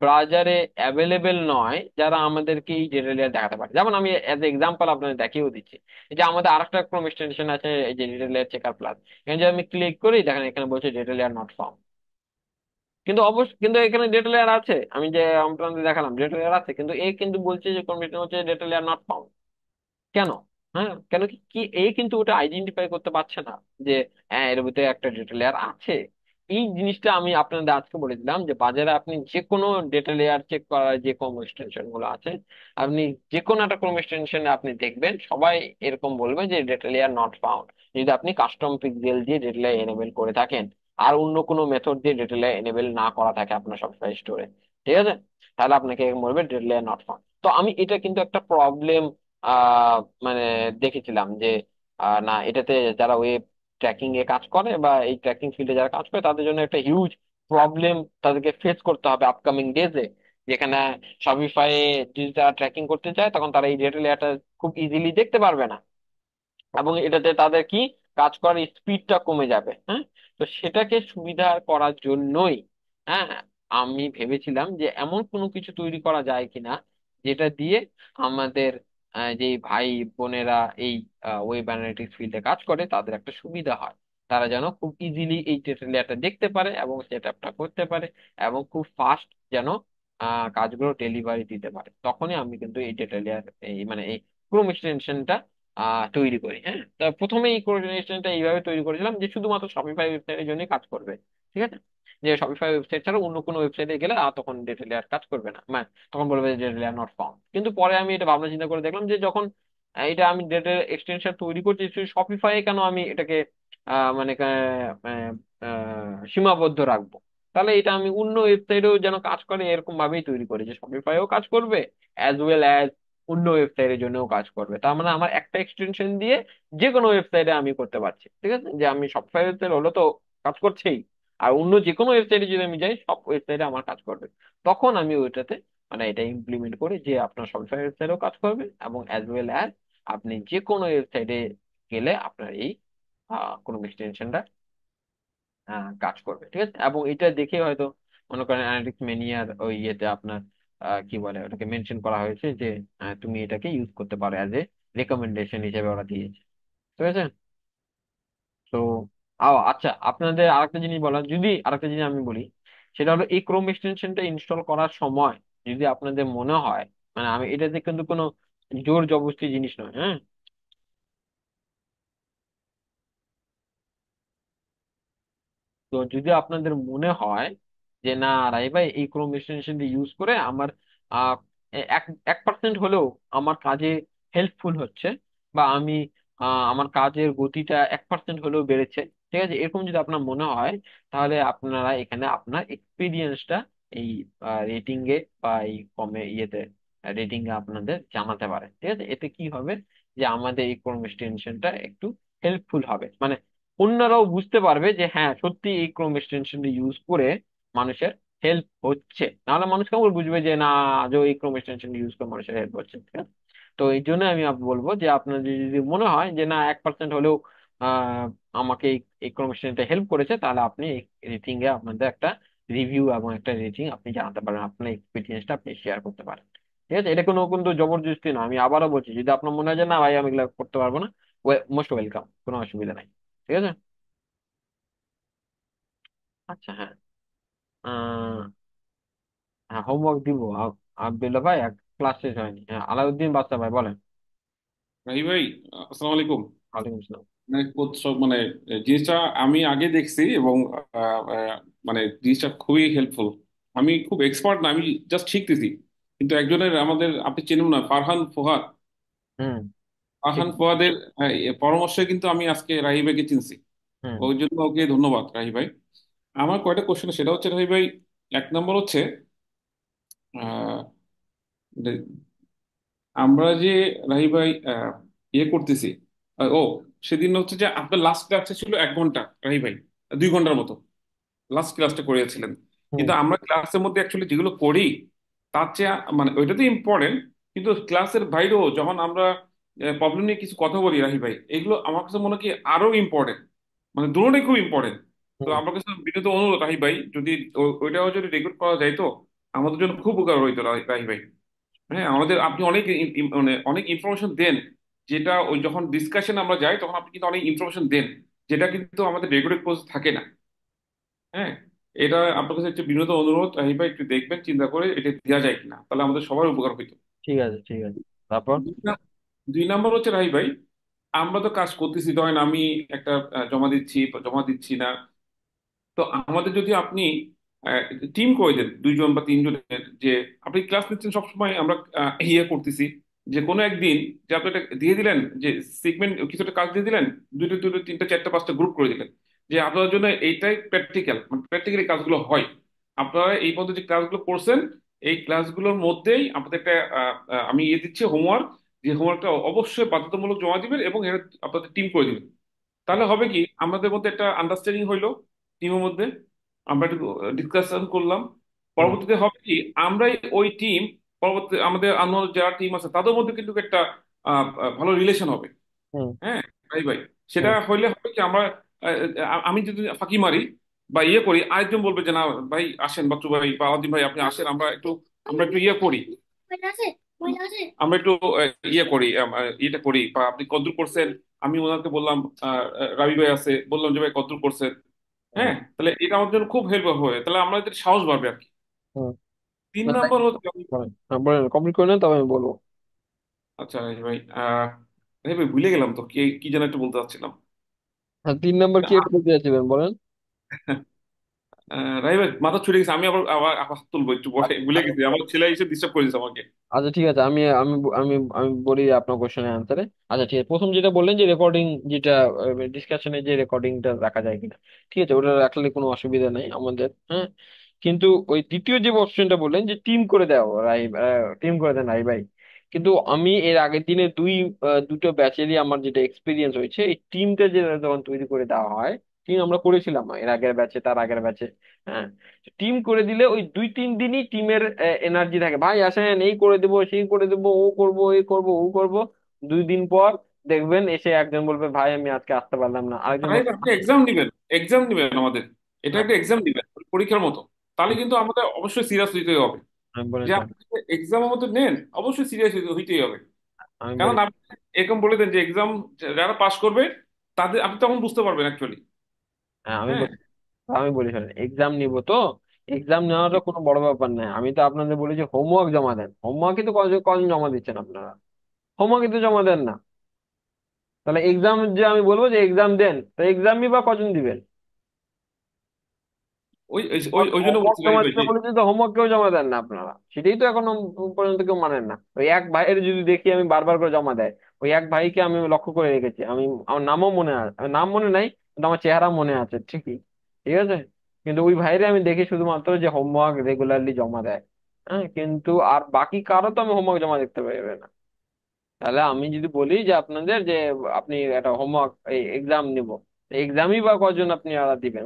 Speaker 2: বাজারে অ্যাভেলেবেল নয় যারা আমাদেরকে এই ডেটা লেয়ার দেখাতে পারে। যেমন আমি এজ এক্সাম্পল আপনাদের দেখিয়েও দিচ্ছি, এই যে আমাদের আরেকটা ক্রোম এক্সটেনশন আছে, এই যে ডেটা লেয়ার চেকার প্লাস, এখানে যদি আমি ক্লিক করি, দেখেন এখানে বলছে ডেটা লেয়ার নট ফাউন্ড, কিন্তু কিন্তু এখানে ডেটা লেয়ার আছে, আমি যে আপনাদের দেখালাম ডেটা লেয়ার আছে, কিন্তু এ কিন্তু বলছে যে কমিশন হচ্ছে ডেটা লেয়ার নট ফাউন্ড। কেন? হ্যাঁ, কেন কি কি এ কিন্তু ওটা আইডেন্টিফাই করতে পারছে না, যে হ্যাঁ এর ভিতরে একটা ডেটা লেয়ার আছে। এই জিনিসটা আমি আপনাদের আজকে বলে দিলাম, যে বাজারে আপনি যে কোনো ডেটা লেয়ার চেক করার যে ক্রোম এক্সটেনশন গুলো আছে, আপনি যে কোনো একটা ক্রোম এক্সটেনশনে আপনি দেখবেন সবাই এরকম বলবে যে ডেটা লেয়ার নট ফাউন্ড, যদি আপনি কাস্টম পিক্সেল দিয়ে ডেটা লেয়ার এনেবল করে থাকেন, আর অন্য কোনো মেথড দিয়ে ডেটা লেয়ার এনেবল না করা থাকে আপনার সফটওয়্যার স্টোরে, ঠিক আছে, তাহলে আপনাকে এরকম বলবে ডেটা লেয়ার নট ফাউন্ড। তো আমি এটা কিন্তু একটা প্রবলেম আহ মানে দেখেছিলাম, যে না, এটাতে যারা ওয়েব ট্র্যাকিং এ কাজ করে বা এই ট্র্যাকিং ফিল্ডে যারা কাজ করে তাদের জন্য একটা হিউজ প্রবলেম তাদেরকে ফেস করতে হবে আপকামিং ডেজে, যেখানে শপিফাই যদি তারা ট্র্যাকিং করতে চায় তখন তারা এই ডেটা লেয়ারটা খুব ইজিলি দেখতে পারবে না, এবং এটাতে তাদের কি কাজ করার স্পিডটা কমে যাবে। হ্যাঁ, তো সেটাকে সুবিধা করার জন্যই, হ্যাঁ, আমি ভেবেছিলাম যে এমন কোনো কিছু তৈরি করা যায় কিনা, যেটা দিয়ে আমাদের যে ভাই বোনেরা এই ওয়েব অ্যানালিটিক্স ফিল্ডে কাজ করে তাদের একটা সুবিধা হয়, তারা যেন খুব ইজিলি এই ডেটা লেয়ারটা দেখতে পারে এবং সেট আপটা করতে পারে, এবং খুব ফাস্ট যেন কাজগুলো ডেলিভারি দিতে পারে। তখনই আমি কিন্তু এই ডেটা লেয়ার এই মানে এই ক্রোম এক্সটেনশনটা তৈরি করি। হ্যাঁ, তা প্রথমে এই কোঅর্ডিনেশনটা এইভাবে তৈরি করেছিলাম যে শুধুমাত্র শপিফাই ওয়েবসাইটের জন্য কাজ করবে, ঠিক আছে। যে শপিফাই ওয়েবসাইট ছাড়া অন্য কোনো ওয়েবসাইটে গেলে আর তখন ডেটা লেয়ার কাজ করবে না, মানে তখন বলবে যে ডেটা লেয়ার নট ফাউন্ড। কিন্তু পরে আমি এটা ভাবনা চিন্তা করে দেখলাম যে যখন এটা আমি ডেটা এক্সটেনশন তৈরি করছি, শপিফাই কেন আমি এটাকে মানে সীমাবদ্ধ রাখবো? তাহলে এটা আমি অন্য ওয়েবসাইটেও যেন কাজ করে এরকম ভাবেই তৈরি করি, যে শপিফাইও কাজ করবে অ্যাজ ওয়েল অ্যাজ অন্য ওয়েবসাইটের জন্যও কাজ করবে। তার মানে আমার একটা এক্সটেনশন দিয়ে যে কোনো ওয়েবসাইটে আমি করতে পারছি, ঠিক আছে, যে আমি শপিফাই ওয়েবসাইট হলো তো কাজ করছেই, আর অন্য যে কোনো ওয়েবসাইটে যদি আমি যাই সব ওয়েবসাইটে আমার কাজ করবে। তখন আমি ওইটাতে মানে এটা ইমপ্লিমেন্ট করি যে আপনার শপিফাই ওয়েবসাইটেও কাজ করবে এবং অ্যাজ ওয়েল অ্যাজ আপনি যে কোনো ওয়েবসাইটে গেলে আপনার এই কোনো এক্সটেনশনটা কাজ করবে, ঠিক আছে। এবং এটা দেখে হয়তো মনে করেন অ্যানালিটিক্স ম্যানিয়ার ওই ইয়েতে আপনার কি বলে ওটাকে মেনশন করা হয়েছে যে তুমি এটাকে ইউজ করতে পারো অ্যাজ এ রেকমেন্ডেশন হিসেবে ওরা দিয়েছে, ঠিক আছে। তো আচ্ছা, আপনাদের আরেকটা জিনিস বলা, যদি আরেকটা জিনিস আমি বলি, সেটা হলো এই ক্রোম এক্সটেনশনটা ইনস্টল করার সময় যদি আপনাদের মনে হয়, মানে আমি এটাতে কিন্তু কোনো জোর জবরদস্তি জিনিস নয়, হ্যাঁ। তো যদি আপনাদের মনে হয় যে না রাই ভাই এই ক্রোম এক্সটেনশনটি ইউজ করে আমার আহ, এক 1% হলেও আমার কাজে হেল্পফুল হচ্ছে, বা আমি আমার কাজের গতিটা 1% হলেও বেড়েছে, ঠিক আছে, এরকম যদি আপনার মনে হয়, তাহলে আপনারা এখানে আপনার এক্সপিরিয়েন্সটা এই রেটিং এ বা এই কমে ইয়েতে রেটিং এ আপনাদের জানাতে পারেন, ঠিক আছে। এতে কি হবে যে আমাদের এই ক্রোম এক্সটেনশনটা একটু হেল্পফুল হবে, মানে অন্যরাও বুঝতে পারবে যে হ্যাঁ সত্যি এই ক্রোম এক্সটেনশনটা ইউজ করে মানুষের হেল্প হচ্ছে। নাহলে মানুষ কেমন বুঝবে যে না আজও এই ক্রোম এক্সটেনশন ইউজ করে মানুষের হেল্প হচ্ছে, ঠিক আছে। তো এই জন্য আমি বলবো যে আপনার যদি মনে হয় যে না 1% হলেও আহ আমাকে এই ক্রোম এক্সটেনশনটা হেল্প করেছে, তাহলে আপনি এই রেটিং এ আপনাদের একটা রিভিউ এবং একটা রেটিং আপনি জানাতে পারেন, আপনার এক্সপিরিয়েন্সটা আপনি শেয়ার করতে পারেন, ঠিক আছে। এটা কোনো কিন্তু জবরদস্তি না, আমি আবারও বলছি, যদি আপনার মনে হয় যে না ভাই আমি এগুলো করতে পারবো না, মোস্ট ওয়েলকাম, কোনো অসুবিধা নাই, ঠিক আছে। আচ্ছা হ্যাঁ, আহ হ্যাঁ হোমওয়ার্ক দিব। আব্দুল্লাহ ভাই ক্লাস শেষ হয়নি। হ্যাঁ আলাউদ্দিন বাদশা ভাই বলেন।
Speaker 4: ভাই ভাই, আসসালামু আলাইকুম।
Speaker 2: ওয়ালাইকুম আসসালাম।
Speaker 4: মানে মানে জিনিসটা আমি আগে দেখছি এবং আহ, আহ, মানে জিনিসটা খুবই হেল্পফুল। আমি খুব এক্সপার্ট না, আমি জাস্ট শিখতেছি। কিন্তু একজনের আমাদের, আপনি চেনেন না, ফারহান ফুহাদ।
Speaker 2: হুম। ঠিক।
Speaker 4: ফারহান ফুহাদের পরামর্শে কিন্তু আমি আজকে রাহি ভাইকে চিনছি।
Speaker 2: হুম।
Speaker 4: ওই জন্য ওকে ধন্যবাদ রাহি ভাই। আমার কয়টা কোশ্চেন, সেটা হচ্ছে রাহি ভাই, এক নম্বর হচ্ছে আহ, যে আমরা যে রাহি ভাই ইয়ে করতেছি, সেদিন হচ্ছে যে আপনার লাস্ট ক্লাসটা ছিল 1 ঘন্টা রাহি ভাই, 2 ঘন্টার মতো লাস্ট ক্লাসটা করিয়েছিলেন।
Speaker 2: হুম।
Speaker 4: কিন্তু আমরা ক্লাসের মধ্যে অ্যাকচুয়ালি যেগুলো করি তার চেয়ে মানে ওইটা তো ইম্পর্টেন্ট, কিন্তু ক্লাসের বাইরেও যখন আমরা প্রবলেম নিয়ে কিছু কথা বলি রাহি ভাই, এগুলো আমার কাছে মনে হয় কি আরো ইম্পর্টেন্ট, মানে দুটোটাই খুব ইম্পর্টেন্ট। তো
Speaker 2: হুম।
Speaker 4: আমার কাছে বিনীত অনুরোধ রাহি ভাই, যদি ওইটাও যদি রেকর্ড করা যায় তো আমাদের জন্য খুব উপকার হইতো রাহি ভাই। হ্যাঁ, আমাদের আপনি অনেক মানে অনেক ইনফরমেশন দেন, যেটা ওই যখন ডিসকাশন আমরা যাই তখন আপনি কিন্তু অনেক ইনফরমেশন দেন, যেটা কিন্তু আমাদের রেকর্ডেড কোর্স থাকে না। হ্যাঁ, এটা আপনার কাছে একটু বিনীত অনুরোধ রাহি ভাই, একটু দেখবেন চিন্তা করে এটা দেওয়া যায় কিনা, তাহলে আমাদের সবার উপকার হইতো।
Speaker 2: ঠিক আছে, ঠিক আছে। তারপর।
Speaker 4: 2 নাম্বার হচ্ছে রাহি ভাই, আমরা তো কাজ করতেছি, ধরেন আমি একটা জমা দিচ্ছি বা জমা দিচ্ছি না। তো আমাদের যদি আপনি টিম করে দেন 2 জন বা 3 জনের, যে আপনি ক্লাস নিচ্ছেন সবসময়, আমরা ইয়ে করতেছি যে কোনো একদিন যে আপনি এটা দিয়ে দিলেন, যে সিগমেন্ট কিছুটা কাজ দিয়ে দিলেন, দুটো দুটো তিনটা চারটা পাঁচটা গ্রুপ করে দিলেন, যে আপনার জন্য এইটাই প্র্যাকটিক্যাল, মানে প্র্যাকটিক্যালি কাজগুলো হয়। আপনারা এই পর্যন্ত যে ক্লাসগুলো করছেন, এই ক্লাসগুলোর মধ্যেই আপনাদের একটা আমি ইয়ে দিচ্ছি হোমওয়ার্ক, যে হোমওয়ার্কটা অবশ্যই বাধ্যতামূলক জমা দিবেন এবং এটা আপনাদের টিম করে দিবেন। তাহলে হবে কি, আমাদের মধ্যে একটা আন্ডারস্ট্যান্ডিং হইলো টিমের মধ্যে, আমরা একটু ডিসকাশন করলাম।
Speaker 2: হুম।
Speaker 4: পরবর্তীতে হবে কি, আমরাই ওই টিম, পরবর্তী আমাদের অন্য যারা টিম আছে তাদের মধ্যে কিন্তু একটা ভালো রিলেশন হবে।
Speaker 2: হুম।
Speaker 4: হ্যাঁ ভাই ভাই, সেটা
Speaker 2: হুম।
Speaker 4: হইলে হবে কি, আমরা আমি যদি ফাঁকি মারি বা ইয়ে করি, আরেকজন বলবে যে না ভাই আসেন, বাচ্চু ভাই বা আলাদিন ভাই আপনি আসেন, আমরা একটু ইয়ে করি, আমরা একটু ইয়ে করি, ইয়েটা করি, বা আপনি কদ্দূর করছেন। আমি ওনাকে বললাম, রাবি ভাই আছে, বললাম যে ভাই কদ্দূর করছেন।
Speaker 2: হুম।
Speaker 4: হ্যাঁ, তাহলে এটা আমাদের জন্য খুব হেল্প হবে, তাহলে আমাদের সাহস বাড়বে আর কি।
Speaker 2: হুম।
Speaker 4: তিন
Speaker 2: না, তাই
Speaker 4: নাম্বার হচ্ছে,
Speaker 2: বলেন। হ্যাঁ, বলেন, কমপ্লিট করে নেন তবে আমি বলবো।
Speaker 4: আচ্ছা এই ভাই, এই ভাই ভুলে গেলাম তো কি কি যেন একটা বলতে চাচ্ছিলাম।
Speaker 2: হ্যাঁ 3 নাম্বার কি এটা বলতে চাচ্ছিলেন বলেন।
Speaker 4: রাহিব ভাই, মাথা ছুটে গেছে, আমি আবার আবার আবার হাত তুলবো একটু পরে, ভুলে গেছি, আমার ছেলে এসে ডিস্টার্ব করেছে আমাকে।
Speaker 2: আচ্ছা ঠিক আছে, আমি আমি আমি আমি বলি আপনার কোশ্চেনের অ্যান্সারে। আচ্ছা ঠিক আছে, প্রথম যেটা বললেন যে রেকর্ডিং, যেটা ডিসকাশনে যে রেকর্ডিংটা রাখা যায় কিনা, ঠিক আছে, ওটা রাখলে কোনো অসুবিধা নেই আমাদের, হ্যাঁ। কিন্তু ওই দ্বিতীয় যে অপশনটা বললেন যে টিম করে দাও রাই, টিম করে দেন রাই ভাই, কিন্তু আমি এর আগের দিনে দুটো ব্যাচেরই আমার যেটা এক্সপিরিয়েন্স হয়েছে, এই টিমটা যে যখন তৈরি করে দেওয়া হয়, টিম আমরা করেছিলাম এর আগের ব্যাচে, তার আগের ব্যাচে, হ্যাঁ। টিম করে দিলে ওই 2-3 দিনই টিমের এনার্জি থাকে, ভাই আসেন এই করে দেবো সেই করে দেবো, ও করবো এই করবো ও করবো। 2 দিন পর দেখবেন এসে একজন বলবে ভাই আমি আজকে আসতে পারলাম না, আরেকজন
Speaker 4: রাহিব
Speaker 2: বলবে
Speaker 4: ভাই, আপনি এক্সাম নিবেন, এক্সাম নিবেন আমাদের, এটা
Speaker 2: হ্যাঁ,
Speaker 4: একটা এক্সাম নিবেন পরীক্ষার মতো, তাহলে কিন্তু আমাদের অবশ্যই সিরিয়াস হইতে হবে।
Speaker 2: আমি বলেন
Speaker 4: যে
Speaker 2: স্যার,
Speaker 4: আপনি এক্সাম আমাদের নেন, অবশ্যই সিরিয়াস হইতেই হবে।
Speaker 2: আমি
Speaker 4: কারণ
Speaker 2: বলি,
Speaker 4: আপনি এরকম বলে দেন যে এক্সাম যারা পাশ করবে তাদের, আপনি তখন বুঝতে পারবেন অ্যাকচুয়ালি।
Speaker 2: হ্যাঁ আমি
Speaker 4: হ্যাঁ,
Speaker 2: বলি, আমি বলি শোনেন, এক্সাম নিব তো, এক্সাম নেওয়াটা কোনো বড় ব্যাপার নয়, আমি তো আপনাদের বলি যে হোমওয়ার্ক জমা দেন, হোমওয়ার্ক কিন্তু কজন কজন জমা দিচ্ছেন আপনারা, হোমওয়ার্ক কিন্তু জমা দেন না, তাহলে এক্সাম যে আমি বলবো যে এক্সাম দেন, তো এক্সামই বা কজন দিবেন?
Speaker 4: ওই ওই ওই ওই জন্য
Speaker 2: হোমওয়ার্ক
Speaker 4: বলছি
Speaker 2: জমা
Speaker 4: রাহিব ভাই
Speaker 2: দিতে
Speaker 4: যে,
Speaker 2: বলেছি তো হোমওয়ার্ক কেউ জমা দেন না আপনারা, সেটাই তো এখনো পর্যন্ত কেউ মানেন না। ওই এক ভাইয়ের যদি দেখি আমি বারবার করে জমা দেয়, ওই এক ভাইকে আমি লক্ষ্য করে রেখেছি, আমি আমার নামও মনে আছে, নাম মনে নাই কিন্তু আমার চেহারা মনে আছে ঠিকই, ঠিক আছে। কিন্তু ওই ভাইরে আমি দেখি শুধুমাত্র যে হোমওয়ার্ক রেগুলারলি জমা দেয়, হ্যাঁ, কিন্তু আর বাকি কারো তো আমি হোমওয়ার্ক জমা দেখতে পাইবে না। তাহলে আমি যদি বলি যে আপনাদের যে আপনি একটা হোমওয়ার্ক এই এক্সাম নিব, এক্সামই বা কজন আপনি দিবেন,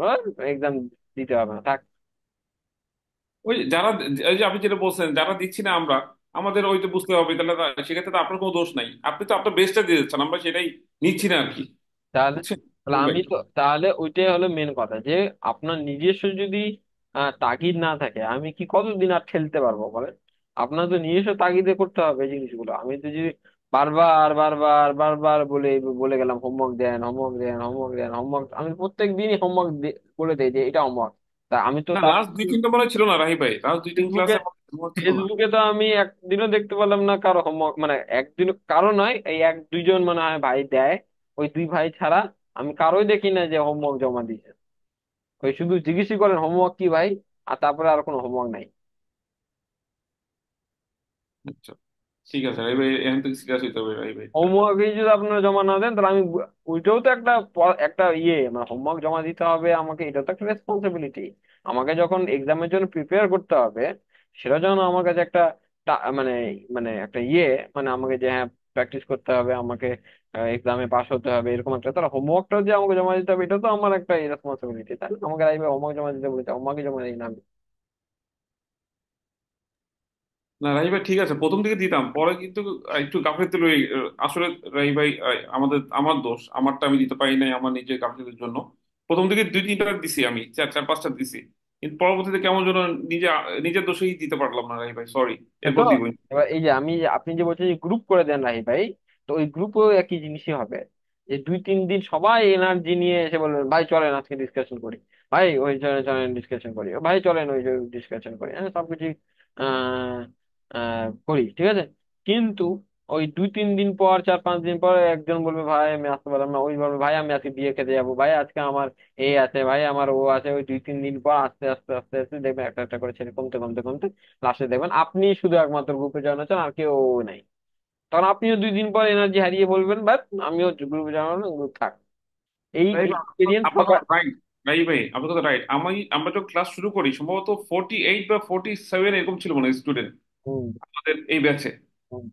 Speaker 2: এক্সাম দিতে হবে না থাক।
Speaker 4: ওই যারা, ওই যে আপনি যেটা বলছেন যারা দিচ্ছি না আমরা, আমাদের ওই তো বুঝতে হবে, তাহলে সেক্ষেত্রে তো আপনার কোনো দোষ নাই, আপনি তো আপনার বেস্টটা দিয়ে দিচ্ছেন, আমরা সেটাই নিচ্ছি না আর কি।
Speaker 2: তাহলে
Speaker 4: বুঝছেন
Speaker 2: তাহলে
Speaker 4: ভাই?
Speaker 2: আমি তো, তাহলে ওইটাই হলো মেন কথা যে আপনার নিজস্ব যদি তাগিদ না থাকে, আমি কি কতদিন আর ঠেলতে পারবো বলেন? আপনার তো নিজস্ব তাগিদে করতে হবে এই জিনিসগুলো, আমি তো যদি বারবার বারবার বারবার বলে বলে গেলাম হোমওয়ার্ক দেন হোমওয়ার্ক দেন হোমওয়ার্ক দেন হোমওয়ার্ক, আমি প্রত্যেক দিনই হোমওয়ার্ক বলে দেই যে এটা হোমওয়ার্ক, তা আমি তো
Speaker 4: না,
Speaker 2: তার
Speaker 4: লাস্ট 2-3টা মনে হয় ছিল না রাহিব ভাই, লাস্ট 2-3
Speaker 2: ফেসবুকে,
Speaker 4: ক্লাসে আমার ছিল না।
Speaker 2: ফেসবুকে তো আমি একদিনও দেখতে পেলাম না কারো হোমওয়ার্ক, মানে একদিন কারো নয়, এই এক দুইজন মানে হয় ভাই দেয়, ওই দুই ভাই ছাড়া আমি কারোই দেখি না যে হোমওয়ার্ক জমা দিয়েছে। ওই শুধু জিজ্ঞেসই করেন হোমওয়ার্ক কি ভাই, আর তারপরে আর কোনো হোমওয়ার্ক নাই।
Speaker 4: আচ্ছা, ঠিক আছে রাহিব ভাই, এখান থেকে সিরিয়াস হইতে হবে রাহিব ভাই।
Speaker 2: হোমওয়ার্কই যদি আপনারা জমা না দেন তাহলে আমি ওইটাও তো একটা একটা মানে হোমওয়ার্ক জমা দিতে হবে আমাকে, এটা তো একটা রেসপন্সিবিলিটি। আমাকে যখন এক্সামের জন্য প্রিপেয়ার করতে হবে, সেটা যখন আমার কাছে একটা মানে মানে একটা মানে আমাকে যে হ্যাঁ প্র্যাকটিস করতে হবে আমাকে, এক্সামে পাস হতে হবে এরকম একটা, তাহলে হোমওয়ার্কটাও যে আমাকে জমা দিতে হবে, এটা তো আমার একটা রেসপন্সিবিলিটি, তাই না? আমাকে রাইবে হোমওয়ার্ক জমা দিতে বলেছে, হোমওয়ার্কই জমা দিই না আমি।
Speaker 4: না রাহিব ভাই, ঠিক আছে, প্রথম দিকে দিতাম, পরে কিন্তু একটু গাফিলতি রয়ে আসলে রাহিব ভাই, আমার দোষ, আমারটা আমি দিতে পারি নাই আমার নিজের গাফিলতির জন্য। প্রথম দিকে 2-3টা দিছি, আমি 4-5টা দিছি, কিন্তু পরবর্তীতে কেমন যেন নিজে নিজের দোষেই দিতে পারলাম না রাহিব ভাই, সরি।
Speaker 2: তো
Speaker 4: এরপর দিব।
Speaker 2: এবার এই যে আপনি যে বলছেন যে গ্রুপ করে দেন রাহি ভাই, তো ওই গ্রুপেও একই জিনিসই হবে, যে 2-3 দিন সবাই এনার্জি নিয়ে এসে বলবেন ভাই চলেন আজকে ডিসকাশন করি, ভাই ওই চলেন চলেন ডিসকাশন করি, ভাই চলেন ওই ডিসকাশন করি, হ্যাঁ সবকিছু আহ করি, ঠিক আছে। কিন্তু ওই 2-3 দিন পর 4-5 দিন পর একজন বলবে ভাই আমি আসতে পারলাম না, ওই বলবে ভাই আমি আজকে বিয়ে খেতে যাবো, ভাই আজকে আমার এই আছে, ভাই আমার ও আছে, ওই 2-3 দিন পর আস্তে আস্তে আস্তে আস্তে দেখবেন একটা একটা করে ছেলে কমতে কমতে কমতে লাস্টে দেখবেন আপনি শুধু একমাত্র গ্রুপে জয়েন হচ্ছেন আর কেউ নাই। তখন আপনিও 2 দিন পর এনার্জি হারিয়ে বলবেন বাট আমিও গ্রুপে জয়েন হলাম, গ্রুপ থাক। এই
Speaker 4: রাহিব ভাই,
Speaker 2: এক্সপিরিয়েন্স
Speaker 4: আপনার
Speaker 2: সবার।
Speaker 4: কথা রাইট। রাহিব ভাই, আপনার কথা রাইট। আমরা যখন ক্লাস শুরু করি সম্ভবত 48 বা 47 এরকম ছিল মনে হয় স্টুডেন্ট
Speaker 2: হুম,
Speaker 4: আমাদের এই ব্যাচে।
Speaker 2: হুম।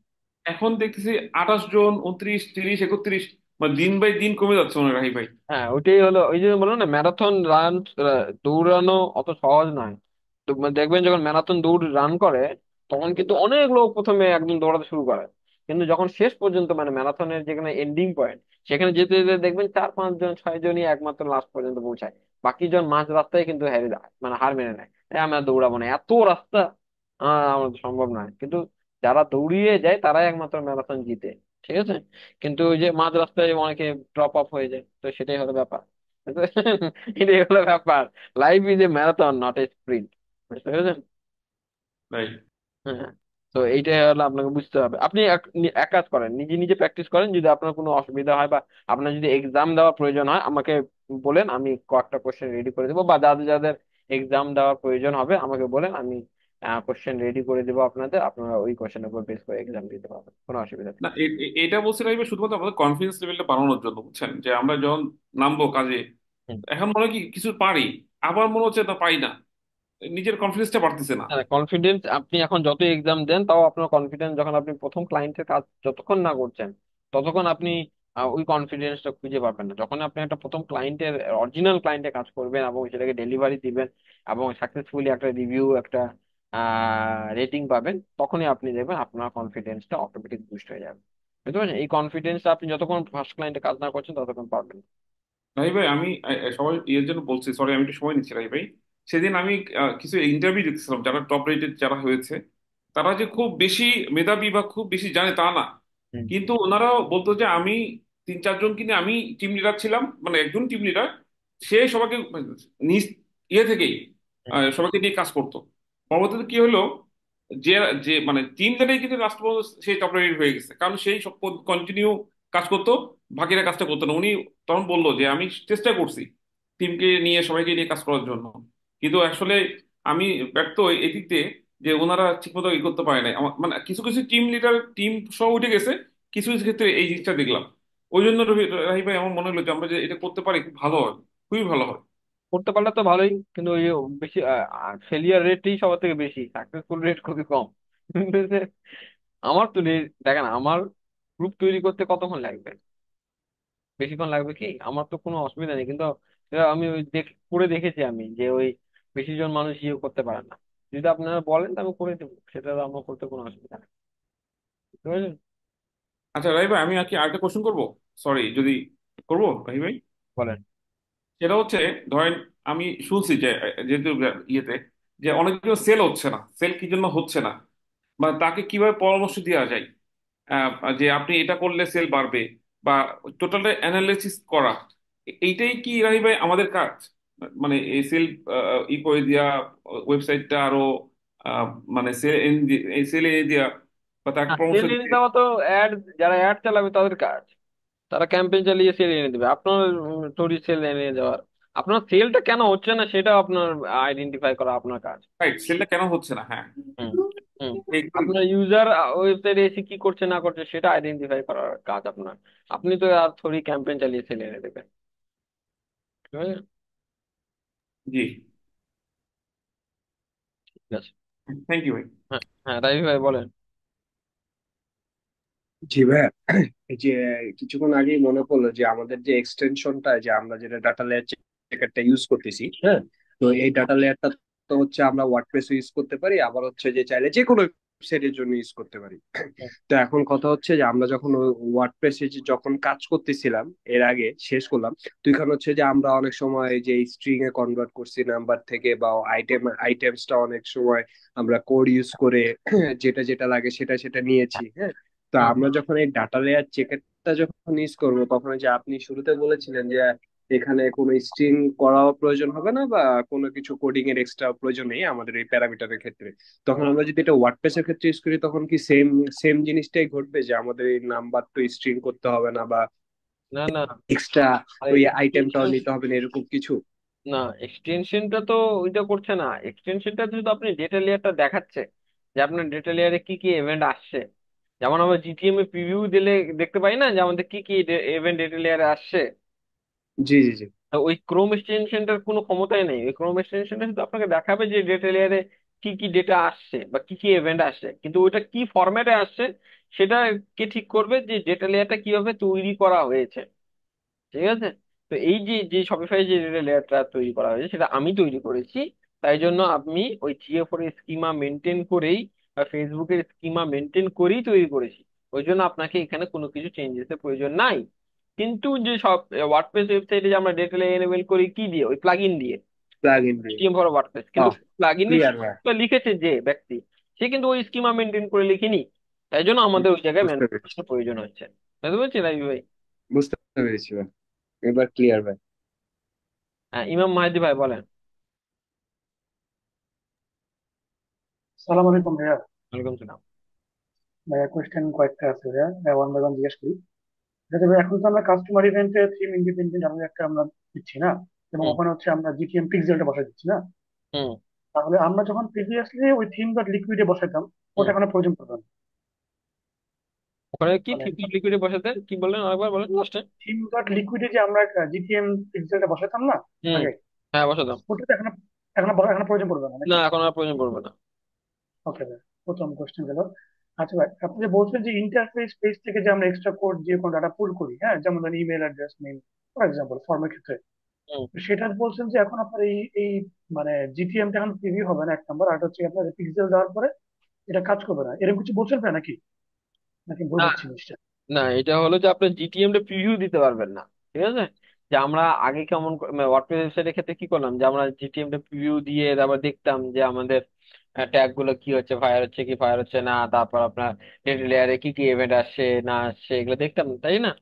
Speaker 4: এখন দেখতেছি 28 জন, 29, 30, 31, মানে দিন বাই দিন কমে যাচ্ছে মনে হয় রাহিব ভাই।
Speaker 2: হ্যাঁ ওইটাই হলো, ওই যে বললাম না ম্যারাথন রান, দৌড়ানো অত সহজ নয়। তো দেখবেন যখন ম্যারাথন দৌড় রান করে তখন কিন্তু অনেক লোক প্রথমে একদম দৌড়াতে শুরু করে, কিন্তু যখন শেষ পর্যন্ত মানে ম্যারাথনের যেখানে এন্ডিং পয়েন্ট, সেখানে যেতে যেতে দেখবেন 4-5 জন 6 জনই একমাত্র লাস্ট পর্যন্ত পৌঁছায়, বাকি জন মাঝ রাস্তায় কিন্তু হেরে যায়, মানে হার মেনে নেয়, আমি আর দৌড়াবো না এত রাস্তা, আমার তো সম্ভব নয়। কিন্তু যারা দৌড়িয়ে যায় তারাই একমাত্র ম্যারাথন জিতে, ঠিক আছে। কিন্তু ওই যে মাঝ রাস্তায় অনেকে ড্রপ অফ হয়ে যায়, তো সেটাই হলো ব্যাপার। এটাই হলো ব্যাপার, life is a marathon not a sprint, বুঝতে পেরেছেন?
Speaker 4: রাইট।
Speaker 2: হ্যাঁ। তো এইটাই হলো আপনাকে বুঝতে হবে, আপনি এক কাজ করেন, নিজে নিজে প্র্যাকটিস করেন, যদি আপনার কোনো অসুবিধা হয় বা আপনার যদি এক্সাম দেওয়ার প্রয়োজন হয় আমাকে বলেন, আমি কয়েকটা কোশ্চেন রেডি করে দেবো, বা যাদের যাদের এক্সাম দেওয়ার প্রয়োজন হবে আমাকে বলেন, আমি কোশ্চেন রেডি করে দেবো আপনাদের, আপনারা ওই কোশ্চেনের উপর বেস করে এক্সাম দিতে পারবেন, কোনো অসুবিধা নেই।
Speaker 4: না, এটা বলছি রাইবে শুধুমাত্র আমাদের কনফিডেন্স লেভেলটা বাড়ানোর জন্য, বুঝছেন, যে আমরা যখন নামবো কাজে,
Speaker 2: হুম।
Speaker 4: এখন মনে হয় কি কিছু পারি, আবার মনে হচ্ছে না পাই না, নিজের কনফিডেন্সটা বাড়তেছে না।
Speaker 2: কনফিডেন্স আপনি এখন যত এক্সাম দেন তাও আপনার কনফিডেন্স, যখন আপনি প্রথম ক্লায়েন্টের কাজ যতক্ষণ না করছেন ততক্ষণ আপনি ওই কনফিডেন্সটা খুঁজে পাবেন না। যখন আপনি একটা প্রথম ক্লায়েন্টের, অরিজিনাল ক্লায়েন্টের কাজ করবেন এবং সেটাকে ডেলিভারি দিবেন এবং সাকসেসফুলি একটা রিভিউ, একটা রেটিং পাবেন, তখনই আপনি দেখবেন আপনার কনফিডেন্সটা অটোমেটিক বুস্ট হয়ে যাবে। বুঝতে পারছেন? এই কনফিডেন্সটা আপনি যতক্ষণ ফার্স্ট ক্লায়েন্টে কাজ না করছেন ততক্ষণ পারবেন না।
Speaker 4: রাহি ভাই, আমি সবাই ইয়ের জন্য বলছি, সরি আমি একটু সময় নিচ্ছি রাহি ভাই। সেদিন আমি কিছু ইন্টারভিউ দেখছিলাম, যারা টপ রেটেড যারা হয়েছে, তারা যে খুব বেশি মেধাবী বা খুব বেশি জানে তা না,
Speaker 2: হুম।
Speaker 4: কিন্তু ওনারাও বলতো যে আমি 3-4 জনকে নিয়ে, আমি টিম লিডার ছিলাম, মানে একজন টিম লিডার, সে সবাইকে নিজ ইয়ে থেকেই
Speaker 2: হুম।
Speaker 4: সবাইকে নিয়ে কাজ করতো। পরবর্তীতে কি হলো, যে যে মানে টিম লিডারই কিন্তু লাস্ট পর্যন্ত সেই টপ রেটেড হয়ে গেছে, কারণ সেই সব কন্টিনিউ কাজ করতো, বাকিরা কাজটা করতো না। উনি তখন বললো যে আমি চেষ্টা করছি টিমকে নিয়ে, সবাইকে নিয়ে কাজ করার জন্য, কিন্তু আসলে আমি ব্যর্থ এই দিক দিয়ে, যে ওনারা ঠিকমতো ই করতে পারে নাই। মানে কিছু কিছু টিম লিডার টিম সহ উঠে গেছে, কিছু কিছু ক্ষেত্রে এই জিনিসটা দেখলাম। ওই জন্য রাহি ভাই আমার মনে হলো যে আমরা যে এটা করতে পারি খুব ভালো হয়, খুবই ভালো হয়।
Speaker 2: করতে পারলে তো ভালোই, কিন্তু ওই বেশি ফেলিয়ার রেটই সবার থেকে বেশি, সাকসেসফুল রেট খুবই কম। আমার তো দেখেন, আমার গ্রুপ তৈরি করতে কতক্ষণ লাগবে? বেশিক্ষণ লাগবে কি? আমার তো কোনো অসুবিধা নেই, কিন্তু সেটা আমি ওই করে দেখেছি আমি যে ওই বেশি জন মানুষ ইয়ে করতে পারে না। যদি আপনারা বলেন তো আমি করে দেবো, সেটা আমার করতে কোনো অসুবিধা নেই। বুঝতে পেরেছেন?
Speaker 4: আচ্ছা রাহি ভাই, আমি আর কি আরেকটা কোশ্চেন করবো, সরি যদি করবো রাহি ভাই।
Speaker 2: বলেন।
Speaker 4: সেটা হচ্ছে, ধরেন আমি শুনছি যে যেহেতু ইয়েতে, যে অনেকগুলো সেল হচ্ছে না, সেল কি জন্য হচ্ছে না, বা তাকে কিভাবে পরামর্শ দেওয়া যায়, যে আপনি এটা করলে সেল বাড়বে, বা টোটাল অ্যানালিসিস করা, এইটাই কি রাহি ভাই আমাদের কাজ? মানে এই সেল ই করে দেওয়া, ওয়েবসাইটটা আরো আহ, মানে সেল এই সেল এনে দেওয়া, বা তাকে পরামর্শ
Speaker 2: সেল এনে
Speaker 4: দিতে।
Speaker 2: দেওয়া তো অ্যাড, যারা অ্যাড চালাবে তাদের কাজ। তারা ক্যাম্পেইন চালিয়ে সেল এনে দেবে, আপনার স্টোরি সেল এনে দেওয়ার, আপনার সেলটা কেন হচ্ছে না সেটা আপনার আইডেন্টিফাই করা আপনার কাজ।
Speaker 4: রাইট, সেলটা কেন হচ্ছে না, হ্যাঁ।
Speaker 2: হুম। হুম।
Speaker 4: এই-
Speaker 2: আপনার ইউজার ওয়েবসাইটে এসে কি করছে না করছে সেটা আইডেন্টিফাই করার কাজ আপনার। আপনি তো আর থোড়ি ক্যাম্পেইন চালিয়ে সেল এনে দেবেন। ঠিক আছে?
Speaker 4: জি,
Speaker 2: ঠিক আছে।
Speaker 4: থ্যাংক ইউ ভাই।
Speaker 2: হ্যাঁ, হ্যাঁ, রাইভি ভাই বলেন।
Speaker 3: জি ভাইয়া, এই যে কিছুক্ষণ আগেই মনে পড়লো যে আমাদের যে এক্সটেনশনটা, যে আমরা যেটা ডাটা লেয়ার চেকারটা ইউজ করতেছি, হ্যাঁ, তো
Speaker 2: হুম।
Speaker 3: এই ডাটা লেয়ারটা তো হচ্ছে আমরা ওয়ার্ডপ্রেস ইউজ করতে পারি, আবার হচ্ছে যে চাইলে যে কোনো ওয়েবসাইটের জন্য ইউজ করতে পারি।
Speaker 2: হুম।
Speaker 3: তো এখন কথা হচ্ছে যে আমরা যখন ওয়ার্ডপ্রেসে যখন কাজ করতেছিলাম এর আগে শেষ করলাম, তো এখানে হচ্ছে যে আমরা অনেক সময় যে স্ট্রিং এ কনভার্ট করছি নাম্বার থেকে, বা আইটেমসটা অনেক সময় আমরা কোড ইউজ করে যেটা যেটা লাগে সেটা সেটা নিয়েছি, হ্যাঁ। তো
Speaker 2: হুম।
Speaker 3: আমরা যখন এই ডাটা লেয়ার চেকারটা যখন ইউজ করবো, তখন ওই যে আপনি শুরুতে বলেছিলেন যে এখানে কোনো স্ট্রিং করাও প্রয়োজন হবে না, বা কোনো কিছু কোডিং এর এক্সট্রা প্রয়োজন নেই আমাদের এই প্যারামিটারের ক্ষেত্রে। তখন আমরা যদি এটা ওয়ার্ডপ্রেস এর ক্ষেত্রে ইউজ করি, তখন কি সেম সেম জিনিসটাই ঘটবে, যে আমাদের এই নাম্বার তো স্ট্রিং করতে হবে না, বা
Speaker 2: না, না।
Speaker 3: এক্সট্রা
Speaker 2: আরে
Speaker 3: ওই আইটেমটাও
Speaker 2: এক্সটেনশন,
Speaker 3: নিতে হবে না, এরকম কিছু?
Speaker 2: না, এক্সটেনশনটা তো ওইটা করছে না। এক্সটেনশনটা শুধু আপনি ডেটা লেয়ারটা দেখাচ্ছে যে আপনার ডেটা লেয়ারে কি কি ইভেন্ট আসছে। যেমন আমরা জিটিএম এ প্রিভিউ দিলে দেখতে পাই না যে আমাদের কি কি ইভেন্ট ডেটা লেয়ারে আসছে।
Speaker 3: জি জি জি।
Speaker 2: তো ওই ক্রোম এক্সটেনশনটার কোনো ক্ষমতাই নেই। ওই ক্রোম এক্সটেনশনটা শুধু আপনাকে দেখাবে যে ডেটা লেয়ারে কি কি ডেটা আসছে বা কি কি ইভেন্ট আসছে, কিন্তু ওইটা কি ফরম্যাটে আসছে সেটা কে ঠিক করবে, যে ডেটা লেয়ারটা কিভাবে তৈরি করা হয়েছে। ঠিক আছে? তো এই যে যে শপিফাই যে লেয়ারটা তৈরি করা হয়েছে সেটা আমি তৈরি করেছি। তাই জন্য আমি ওই জিএফওর এর স্কিমা মেনটেন করেই বা ফেসবুকের স্কিমা মেনটেন করেই তৈরি করেছি। ওই জন্য আপনাকে এখানে কোনো কিছু চেঞ্জেস এর প্রয়োজন নাই। কিন্তু যে সব ওয়ার্ডপ্রেস ওয়েবসাইটে যে আমরা ডেটা এনেবল করি কি দিয়ে, ওই প্লাগইন দিয়ে,
Speaker 3: প্লাগ ইন দিয়ে।
Speaker 2: স্কিম ফর ওয়ার্ডপ্রেস, কিন্তু প্লাগইনের
Speaker 3: ক্লিয়ার ভাই।
Speaker 2: লিখেছে যে ব্যক্তি, সে কিন্তু ওই স্কিমা মেনটেন করে লিখিনি। তাই জন্য আমাদের ওই জায়গায়
Speaker 3: বুঝতে পেরেছি,
Speaker 2: ম্যানুয়াল প্রয়োজন হচ্ছে। বুঝতে পারছি রাইবি ভাই?
Speaker 3: বুঝতে পেরেছি ভাই, এবার ক্লিয়ার ভাই।
Speaker 2: হ্যাঁ, ইমাম মাহিদি ভাই বলেন।
Speaker 5: সালাম আলাইকুম ভাইয়া।
Speaker 2: ওয়ালাইকুম সালাম।
Speaker 5: ভাইয়া কোয়েশ্চেন কয়েকটা আছে ভাইয়া, ওয়ান বাই ওয়ান জিজ্ঞেস করি। যাতে ভাই এখন তো আমরা কাস্টমার ইভেন্টে থিম ইন্ডিপেন্ডেন্ট আমরা একটা আমরা দিচ্ছি না, এবং
Speaker 2: হুম।
Speaker 5: ওখানে হচ্ছে আমরা জিটিএম পিক্সেলটা বসাই দিচ্ছি না।
Speaker 2: হুম।
Speaker 5: তাহলে আমরা যখন প্রিভিয়াসলি ওই থিম ডট লিকুইডে বসাইতাম, ওটা
Speaker 2: হুম।
Speaker 5: এখন আর প্রয়োজন পড়বে না।
Speaker 2: ওখানে কি
Speaker 5: মানে
Speaker 2: থিম লিকুইডে বসাতে কি বললেন, আরেকবার বলেন লাস্টে।
Speaker 5: থিম ডট লিকুইডে যে আমরা জিটিএম পিক্সেলটা বসাতাম না
Speaker 2: হুম।
Speaker 5: আগে,
Speaker 2: হ্যাঁ, বসাতাম।
Speaker 5: ওটা তো এখন প্রয়োজন পড়বে না
Speaker 2: না,
Speaker 5: নাকি?
Speaker 2: এখন আর প্রয়োজন পড়বে না।
Speaker 5: ওকে ভাই, প্রথম কোশ্চেন গেল। আচ্ছা ভাই, আপনি যে বলছেন যে ইন্টারফেস পেজ থেকে যে আমরা এক্সট্রা কোড দিয়ে কোনো ডাটা পুল করি, হ্যাঁ, যেমন ধরেন email address, name, for example ফর্মের ক্ষেত্রে,
Speaker 2: হুম।
Speaker 5: তো সেটা বলছেন যে এখন আপনার এই মানে জিটিএমটা এখন প্রিভিউ হবে না, এক নম্বর। আর হচ্ছে আপনার পিক্সেল দেওয়ার পরে এটা কাজ করবে না, এরকম কিছু বলছেন ভাই নাকি? নাকি ভুল
Speaker 2: না,
Speaker 5: হচ্ছে জিনিসটা?
Speaker 2: না, এটা হলো যে আপনি জিটিএম টা প্রিভিউ দিতে পারবেন না। ঠিক আছে। যে আমরা আগে কেমন ওয়ার্ডপ্রেস ওয়েবসাইটের ক্ষেত্রে কি করলাম, যে আমরা জিটিএম টা প্রিভিউ দিয়ে তারপর দেখতাম যে আমাদের ট্যাগ গুলো কি হচ্ছে, ফায়ার হচ্ছে কি ফায়ার হচ্ছে না, তারপর আপনার ডেটা লেয়ারে কি কি ইভেন্ট আসছে না আসছে, এগুলো দেখতাম, তাই না?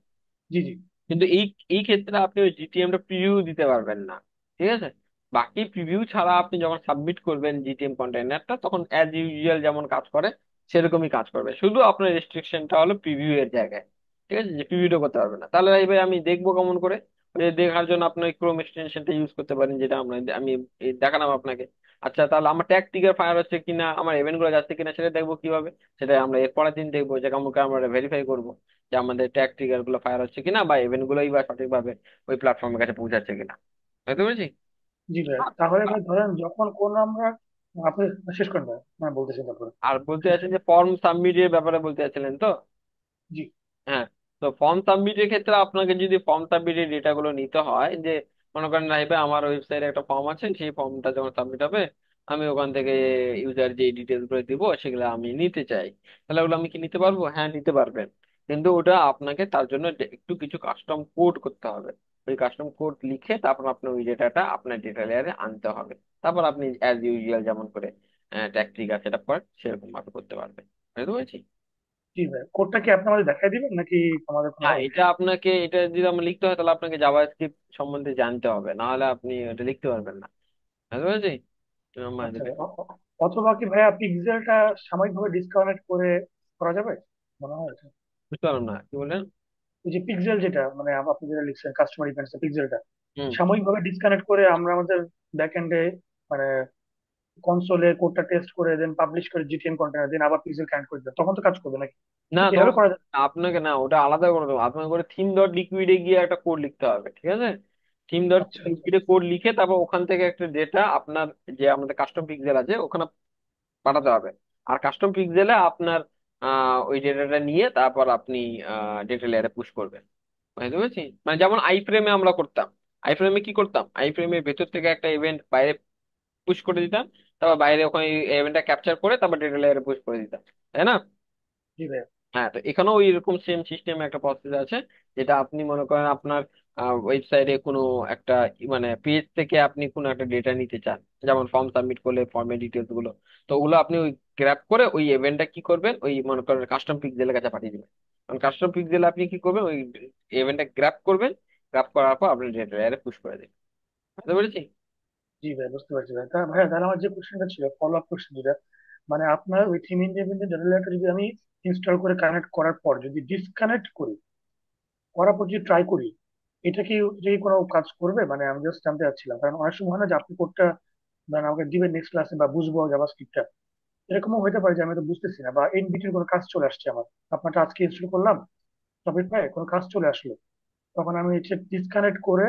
Speaker 5: জি জি।
Speaker 2: কিন্তু এই এই ক্ষেত্রে আপনি ওই জিটিএম টা প্রিভিউ দিতে পারবেন না। ঠিক আছে। বাকি প্রিভিউ ছাড়া আপনি যখন সাবমিট করবেন জিটিএম কন্টেইনারটা, তখন অ্যাজ ইউজুয়াল যেমন কাজ করে সেরকমই কাজ করবে, শুধু আপনার রেস্ট্রিকশনটা হলো প্রিভিউ এর জায়গায়। ঠিক আছে, যে প্রিভিউটা করতে পারবে না। তাহলে ভাই আমি দেখবো কেমন করে? ওই যে দেখার জন্য আপনি ক্রোম এক্সটেনশনটা ইউজ করতে পারেন, যেটা আমি দেখালাম আপনাকে। আচ্ছা, তাহলে আমার ট্যাগ টিগার ফায়ার হচ্ছে কিনা, আমার ইভেন্ট গুলো যাচ্ছে কিনা, সেটা দেখবো কিভাবে? সেটা আমরা এর পরের দিন দেখবো, যে কেমন করে আমরা ভেরিফাই করবো যে আমাদের ট্যাগ ট্রিগার গুলো ফায়ার হচ্ছে কিনা, বা ইভেন্ট গুলোই বা সঠিকভাবে ওই প্ল্যাটফর্মের কাছে পৌঁছাচ্ছে কিনা। বুঝতে পেরেছি।
Speaker 5: জি ভাই, তাহলে ভাই ধরেন যখন কোন আমরা, আপনি শেষ করেন ভাই, মানে বলতেছি তারপরে
Speaker 2: আর বলতে
Speaker 5: শেষ
Speaker 2: চাচ্ছেন
Speaker 5: করেন।
Speaker 2: যে ফর্ম সাবমিটের ব্যাপারে বলতে চাচ্ছিলেন তো?
Speaker 5: জি।
Speaker 2: হ্যাঁ। তো ফর্ম সাবমিটের ক্ষেত্রে আপনাকে যদি ফর্ম সাবমিটের ডেটাগুলো নিতে হয়, যে মনে করেন রাইবে আমার ওয়েবসাইটে একটা ফর্ম আছে, সেই ফর্মটা যখন সাবমিট হবে, আমি ওখান থেকে ইউজার যে ডিটেলস গুলো দিব সেগুলো আমি নিতে চাই, তাহলে ওগুলো আমি কি নিতে পারবো? হ্যাঁ, নিতে পারবেন। কিন্তু ওটা আপনাকে তার জন্য একটু কিছু কাস্টম কোড করতে হবে। ওই কাস্টম কোড লিখে তারপর আপনি ওই ডেটাটা আপনার ডেটা লেয়ারে আনতে হবে। তারপর আপনি অ্যাজ ইউজুয়াল যেমন করে ট্যাগ ট্রিগার সেট আপ করেন সেরকম ভাবে করতে পারবেন। বুঝতে পেরেছি।
Speaker 5: জি ভাই, কোডটা কি আপনি আমাদের দেখাই দিবেন নাকি আমাদের কোনো
Speaker 2: হ্যাঁ, এটা যদি আমার লিখতে হয় তাহলে আপনাকে জাভাস্ক্রিপ্ট সম্বন্ধে জানতে হবে, না হলে আপনি এটা লিখতে পারবেন না। বুঝতে পেরেছি।
Speaker 5: আচ্ছা ভাই, অথবা কি ভাইয়া পিক্সেলটা সাময়িকভাবে ডিসকানেক্ট করে করা যাবে মনে হয় এটা?
Speaker 2: বুঝতে পারলাম না, কি বললেন?
Speaker 5: ওই যে পিক্সেল যেটা মানে আপনি যেটা লিখছেন কাস্টমার ইভেন্টস পিক্সেলটা
Speaker 2: হুম।
Speaker 5: সাময়িকভাবে ডিসকানেক্ট করে আমরা আমাদের ব্যাক এন্ডে মানে কনসোলে কোডটা টেস্ট করে দেন পাবলিশ করে জিটিএম কন্টেনার দেন আবার পিক্সেল কানেক্ট করে দেন, তখন তো কাজ করবে নাকি?
Speaker 2: না,
Speaker 5: ঠিক এভাবে
Speaker 2: তখন
Speaker 5: করা যাবে?
Speaker 2: আপনাকে না, ওটা আলাদা করে দেবো। আপনাকে করে থিম ডট লিকুইডে গিয়ে একটা কোড লিখতে হবে। ঠিক আছে। থিম ডট
Speaker 5: আচ্ছা আচ্ছা।
Speaker 2: লিকুইডে কোড লিখে তারপর ওখান থেকে একটা ডেটা আপনার, যে আমাদের কাস্টম পিক্সেল আছে ওখানে পাঠাতে হবে। আর কাস্টম পিক্সেলে আপনার ওই ডেটাটা নিয়ে তারপর আপনি ডেটা লেয়ারে পুশ করবেন। বুঝতে পেরেছি। মানে যেমন আই ফ্রেমে আমরা করতাম। আই ফ্রেমে কি করতাম, আই ফ্রেমের ভেতর থেকে একটা ইভেন্ট বাইরে পুশ করে দিতাম, তারপর বাইরে ওখানে ইভেন্টটা ক্যাপচার করে তারপর ডেটা লেয়ারে পুশ করে দিতাম, তাই না?
Speaker 5: জি ভাই।
Speaker 2: হ্যাঁ, তো এখানেও ওই রকম সেম সিস্টেমে একটা প্রসেস আছে, যেটা আপনি মনে করেন আপনার ওয়েবসাইটে কোনো একটা মানে পেজ থেকে আপনি কোনো একটা ডেটা নিতে চান, যেমন ফর্ম সাবমিট করলে ফর্মের ডিটেলস গুলো, তো ওগুলো আপনি ওই গ্র্যাব করে ওই ইভেন্টটা কি করবেন, ওই মনে করেন কাস্টম পিক্সেলের কাছে পাঠিয়ে দিবেন। কারণ কাস্টম পিক্সেলে আপনি কি করবেন, ওই ইভেন্টটা গ্র্যাব করবেন, গ্র্যাব করার পর আপনি ডেটা লেয়ারে পুশ করে দিবেন। বুঝতে পেরেছি।
Speaker 5: জি ভাই, বুঝতে পারছি ভাই। তা ভাইয়া তাহলে আমার যে কোশ্চেনটা ছিল, ফলো আপ কোশ্চেন যেটা, মানে আপনার ওই থিম ইন্ডিপেন্ডেন্ট ডেটা লেয়ারটা যদি আমি ইনস্টল করে কানেক্ট করার পর যদি ডিসকানেক্ট করি, করার পর যদি ট্রাই করি, এটা কি কোনো কাজ করবে? মানে আমি জাস্ট জানতে চাচ্ছিলাম, কারণ অনেক সময় হয় না যে আপনি কোডটা মানে আমাকে দিবেন নেক্সট ক্লাসে বা বুঝবো জাভাস্ক্রিপ্টটা, এরকমও হতে পারে যে আমি তো বুঝতেছি না বা ইন বিটুইন কোনো কাজ চলে আসছে আমার, আপনারটা আজকে ইনস্টল করলাম, টপিক পায় কোনো কাজ চলে আসলো, তখন আমি হচ্ছে ডিসকানেক্ট করে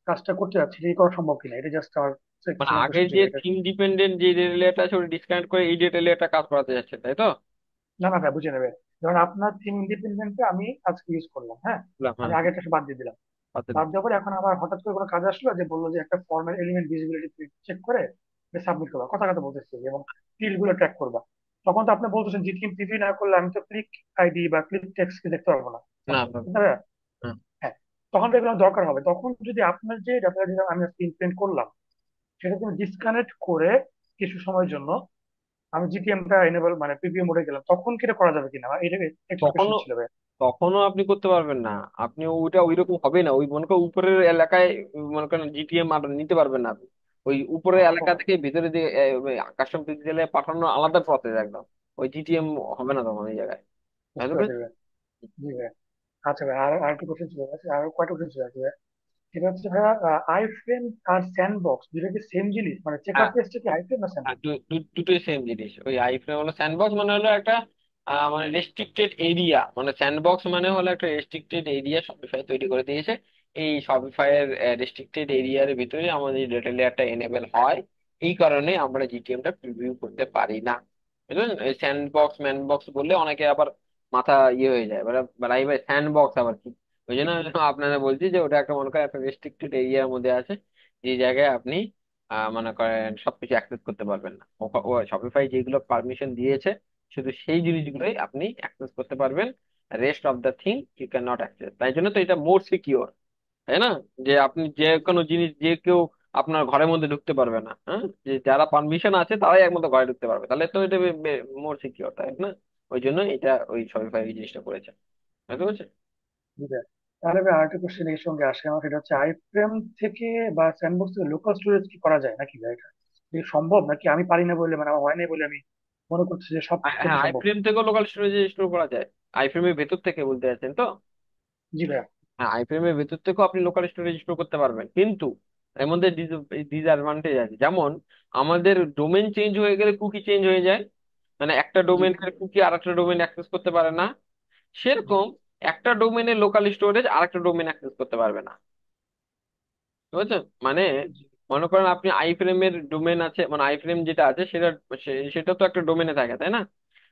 Speaker 5: কাজটা করতে যাচ্ছি, এটা কি করা সম্ভব কিনা? এটা জাস্ট আমার
Speaker 2: মানে
Speaker 5: সেকেন্ড
Speaker 2: আগে
Speaker 5: কোশ্চেন ছিল
Speaker 2: যে
Speaker 5: এটা।
Speaker 2: থিম ডিপেন্ডেন্ট যে ডেটা লেয়ারটা আছে ওটা ডিসকানেক্ট করে এই ডেটা লেয়ারটা কাজ করাতে যাচ্ছে, তাই তো?
Speaker 5: না না ভাই, বুঝে নেবে। ধরুন আপনার থিম ইন্ডিপেন্ডেন্টে আমি আজকে ইউজ করলাম, হ্যাঁ,
Speaker 2: বুঝলাম,
Speaker 5: আমি
Speaker 2: হ্যাঁ।
Speaker 5: আগেরটা বাদ দিয়ে দিলাম।
Speaker 2: পাচ্ছেন।
Speaker 5: বাদ দেওয়ার পরে এখন আমার হঠাৎ করে কোনো কাজ আসলো যে বললো যে একটা ফর্মের এলিমেন্ট ভিজিবিলিটি চেক করে সাবমিট করবা, কথা কথা বলতেছি, এবং ফিল্ড গুলো ট্র্যাক করবা, তখন তো আপনি বলতেছেন জিটিএম প্রিভিউ না করলে আমি তো ক্লিক আইডি বা ক্লিক টেক্সট কি দেখতে পারবো না
Speaker 2: না,
Speaker 5: তখন, বুঝতে পারবে?
Speaker 2: হ্যাঁ।
Speaker 5: হ্যাঁ, তখন তো এগুলো দরকার হবে। তখন যদি আপনার যে ডাটা আমি ইমপ্লিমেন্ট করলাম সেটা তুমি ডিসকানেক্ট করে কিছু সময়ের জন্য আমি জিটিএমটা এনেবল মানে প্রিভিউ মোডে গেলাম, তখন কি এটা করা যাবে কিনা? এটা এক্সট্রা কোয়েশ্চেন
Speaker 2: তখনও
Speaker 5: ছিল ভাই।
Speaker 2: তখনও আপনি করতে পারবেন না। আপনি ওইটা ওইরকম হবে না, ওই মনে করেন উপরের এলাকায় মনে করেন জিটিএম আর নিতে পারবেন না আপনি। ওই উপরের এলাকা থেকে ভিতরে দিয়ে কাস্টম পিক্সেলে পাঠানো আলাদা প্রসেস একদম। ওই জিটিএম হবে না তখন ওই জায়গায়। বুঝতে
Speaker 5: বুঝতে পারছি
Speaker 2: পেরেছেন?
Speaker 5: ভাই। জি ভাই। আচ্ছা ভাই, আর আর কি কোশ্চেন ছিল? আচ্ছা, আর কয়টা কোশ্চেন ছিল আর কি ভাই? সেটা হচ্ছে ভাইয়া আই ফ্রেম আর স্যান্ডবক্স দুটো কি সেম জিনিস, মানে চেকার
Speaker 2: হ্যাঁ,
Speaker 5: পেজটা কি আই ফ্রেম না
Speaker 2: হ্যাঁ,
Speaker 5: স্যান্ডবক্স?
Speaker 2: দুটোই সেম জিনিস। ওই আইফ্রেম হলো স্যান্ডবক্স মানে হলো একটা মানে রেস্ট্রিক্টেড এরিয়া, মানে স্যান্ডবক্স মানে হলো একটা রেস্ট্রিক্টেড এরিয়া শপিফাই তৈরি করে দিয়েছে। এই শপিফাই এর রেস্ট্রিক্টেড এরিয়ার ভিতরে আমাদের ডেটা লেয়ারটা এনেবল হয়। এই কারণে আমরা জিটিএমটা প্রিভিউ করতে পারি না। বুঝলেন? এই স্যান্ডবক্স ম্যানবক্স বললে অনেকে আবার মাথা ইয়ে হয়ে যায়, ভাই ভাই স্যান্ডবক্স আবার কি। ওই জন্য আপনারা বলছি যে ওটা একটা মনে করেন একটা রেস্ট্রিক্টেড এরিয়ার মধ্যে আছে, যে জায়গায় আপনি মনে করেন সবকিছু অ্যাক্সেস করতে পারবেন না। ও শপিফাই যেগুলো পারমিশন দিয়েছে শুধু সেই জিনিসগুলোই আপনি অ্যাক্সেস করতে পারবেন। Rest of the thing you can not access. তাই জন্য তো এটা মোর সিকিওর, তাই না? যে আপনি যে কোনো জিনিস যে কেউ আপনার ঘরের মধ্যে ঢুকতে পারবে না। হ্যাঁ, যে যারা পারমিশন আছে তারাই একমাত্র ঘরে ঢুকতে পারবে, তাহলে তো এটা মোর সিকিওর, তাই না? ওই জন্য এটা ওই শপিফাই এই জিনিসটা করেছে। বুঝতে পারছেন?
Speaker 5: বুঝলে? তাহলে ভাই আরেকটা কোশ্চেন এই সঙ্গে আসে আমার, সেটা হচ্ছে আই ফ্রেম থেকে বা স্যান্ডবক্স থেকে লোকাল স্টোরেজ কি করা যায় নাকি ভাই? এটা কি সম্ভব নাকি আমি পারি না বলে, মানে আমার হয় না বলে আমি মনে করছি যে সব
Speaker 2: হ্যাঁ,
Speaker 5: ক্ষেত্রে সম্ভব?
Speaker 2: আইফ্রেম থেকেও লোকাল স্টোরেজে স্টোর করা যায়। আইফ্রেমের ভেতর থেকে বলতে চাচ্ছেন তো?
Speaker 5: জি ভাইয়া।
Speaker 2: হ্যাঁ, আইফ্রেম এর ভেতর থেকেও আপনি লোকাল স্টোরেজ স্টোর করতে পারবেন, কিন্তু এর মধ্যে ডিসঅ্যাডভান্টেজ আছে। যেমন আমাদের ডোমেন চেঞ্জ হয়ে গেলে কুকি চেঞ্জ হয়ে যায়, মানে একটা
Speaker 5: জি
Speaker 2: ডোমেনের কুকি আর একটা ডোমেন অ্যাক্সেস করতে পারে না।
Speaker 5: জি
Speaker 2: সেরকম একটা ডোমেনের লোকাল স্টোরেজ আরেকটা ডোমেন অ্যাক্সেস করতে পারবে না। বুঝছেন? মানে
Speaker 5: জি
Speaker 2: মনে করেন আপনি আইফ্রেমের ডোমেন আছে, মানে আইফ্রেম যেটা আছে সেটা সেটা তো একটা ডোমেনে থাকে, তাই না?